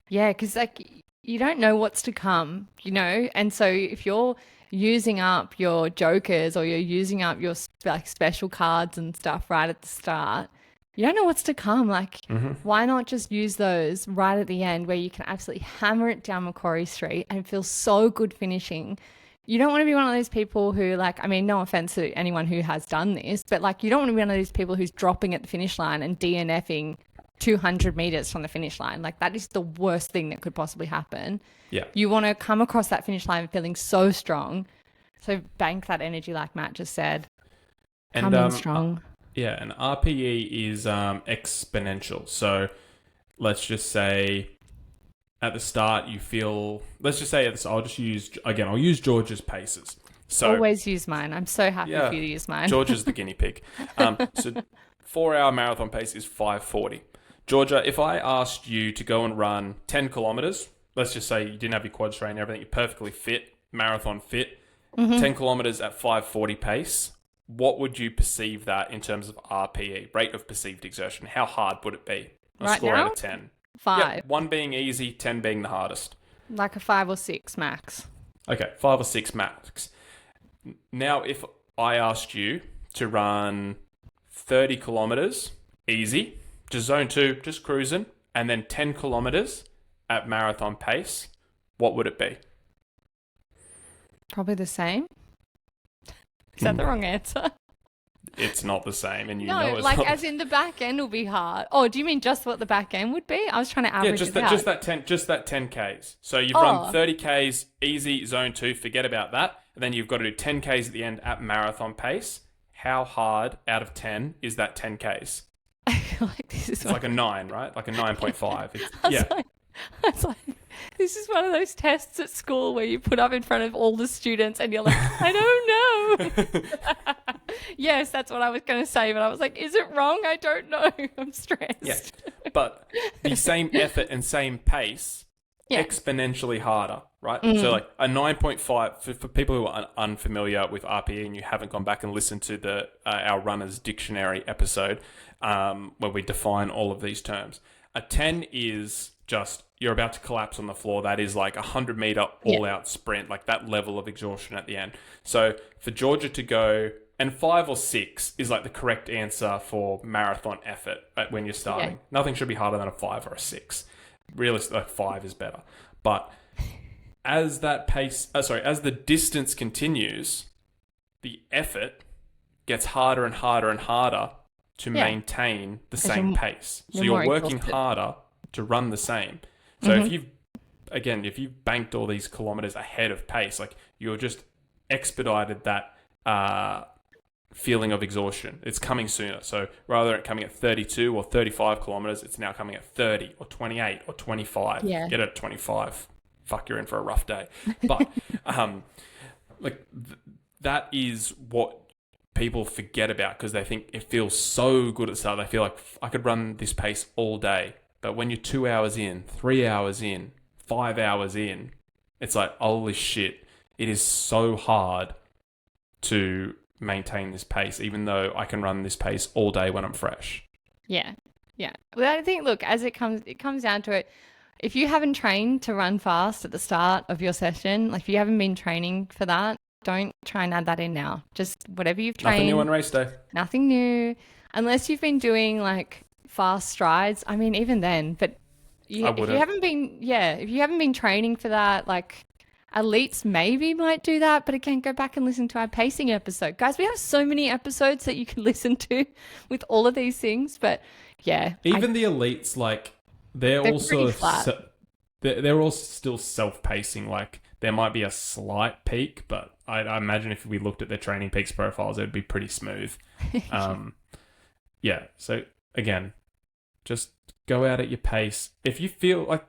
S2: Yeah, because like you don't know what's to come, and so if you're using up your jokers or you're using up your like special cards and stuff right at the start, you don't know what's to come. Like, why not just use those right at the end where you can absolutely hammer it down Macquarie Street and feel so good finishing? You don't want to be one of those people who, like, I mean, no offense to anyone who has done this, but like, you don't want to be one of those people who's dropping at the finish line and DNFing 200 meters from the finish line. Like, that is the worst thing that could possibly happen.
S1: Yeah.
S2: You want to come across that finish line feeling so strong. So bank that energy, like Matt just said. Come in strong.
S1: Yeah, and RPE is exponential. So let's just say at the start you feel, let's just say at the, I'll use George's paces. So
S2: always use mine. I'm so happy for you to use mine.
S1: George is the guinea pig. So 4-hour marathon pace is 5:40. Georgia, if I asked you to go and run 10 kilometers, let's just say you didn't have your quad strain and everything, you're perfectly fit, marathon fit, 10 kilometers at 5:40 pace, what would you perceive that in terms of RPE, rate of perceived exertion? How hard would it be? A score out of 10.
S2: 5.
S1: Yep, 1 being easy, 10 being the hardest.
S2: Like a 5 or 6 max.
S1: Okay, 5 or 6 max. Now, if I asked you to run 30 kilometers, easy, just zone 2, just cruising, and then 10 kilometers at marathon pace, what would it be?
S2: Probably the same. Is that the wrong answer?
S1: It's not the same, and
S2: know it's like not. As in the back end will be hard. Oh, do you mean just what the back end would be? I was trying to average it out.
S1: just that 10Ks. So you've run 30Ks, easy, zone 2, forget about that, and then you've got to do 10Ks at the end at marathon pace. How hard out of 10 is that 10Ks?
S2: I feel like this is
S1: it's like a 9, right? Like a 9.5.
S2: I was like, this is one of those tests at school where you put up in front of all the students and you're like, I don't know. Yes, that's what I was going to say, but I was like, is it wrong? I don't know. I'm stressed.
S1: Yeah, but the same effort and same pace, exponentially harder, right? So like a 9.5, for people who are unfamiliar with RPE and you haven't gone back and listened to the our Runner's Dictionary episode where we define all of these terms. A 10 is just, you're about to collapse on the floor. That is like a 100-meter all-out sprint, like that level of exhaustion at the end. So for Georgia to go, and 5 or 6 is like the correct answer for marathon effort when you're starting. Yeah. Nothing should be harder than a 5 or a 6. Realistically, like 5 is better. But as that pace, as the distance continues, the effort gets harder and harder and harder to maintain the same pace. So you're working harder to run the same. So if you've banked all these kilometers ahead of pace, like you're just expedited that feeling of exhaustion. It's coming sooner. So rather than it coming at 32 or 35 kilometers, it's now coming at 30 or 28 or 25.
S2: Yeah.
S1: Get it at 25. Fuck, you're in for a rough day. But that is what people forget about because they think it feels so good at the start. They feel like I could run this pace all day. But when you're 2 hours in, 3 hours in, 5 hours in, it's like, holy shit, it is so hard to maintain this pace, even though I can run this pace all day when I'm fresh.
S2: Yeah. Yeah. Well, I think, look, as it comes down to it, if you haven't trained to run fast at the start of your session, like if you haven't been training for that, don't try and add that in now. Just whatever you've trained.
S1: Nothing new on race day.
S2: Nothing new. Unless you've been doing like fast strides. I mean, even then, but if you haven't been training for that, like elites maybe might do that, but again, go back and listen to our pacing episode. Guys, we have so many episodes that you can listen to with all of these things, but yeah.
S1: Even the elites, like they're also they're all still self-pacing. Like there might be a slight peak, but I imagine if we looked at their training peaks profiles, it would be pretty smooth. Yeah. So again, just go out at your pace. If you feel like,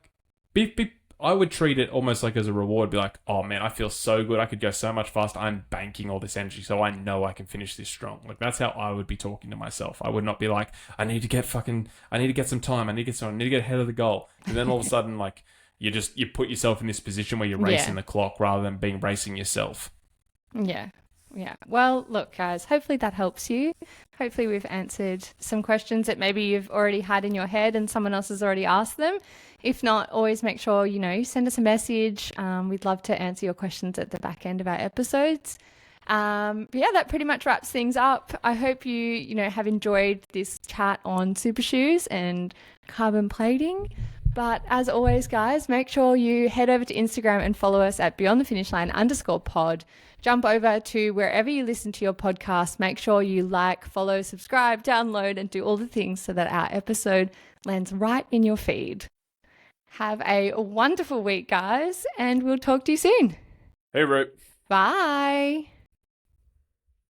S1: I would treat it almost like as a reward. Be like, oh man, I feel so good. I could go so much faster. I'm banking all this energy, so I know I can finish this strong. Like that's how I would be talking to myself. I would not be like, I need to get some time. I need to get ahead of the goal. And then all of a sudden, like you put yourself in this position where you're racing the clock rather than racing yourself.
S2: Yeah. Yeah. Well, look, guys, hopefully that helps you. Hopefully we've answered some questions that maybe you've already had in your head and someone else has already asked them. If not, always make sure, send us a message. We'd love to answer your questions at the back end of our episodes. But yeah, that pretty much wraps things up. I hope you have enjoyed this chat on super shoes and carbon plating. But as always, guys, make sure you head over to Instagram and follow us at beyondthefinishline_pod. Jump over to wherever you listen to your podcast. Make sure you like, follow, subscribe, download, and do all the things so that our episode lands right in your feed. Have a wonderful week, guys, and we'll talk to you soon.
S1: Hey, Root.
S2: Bye.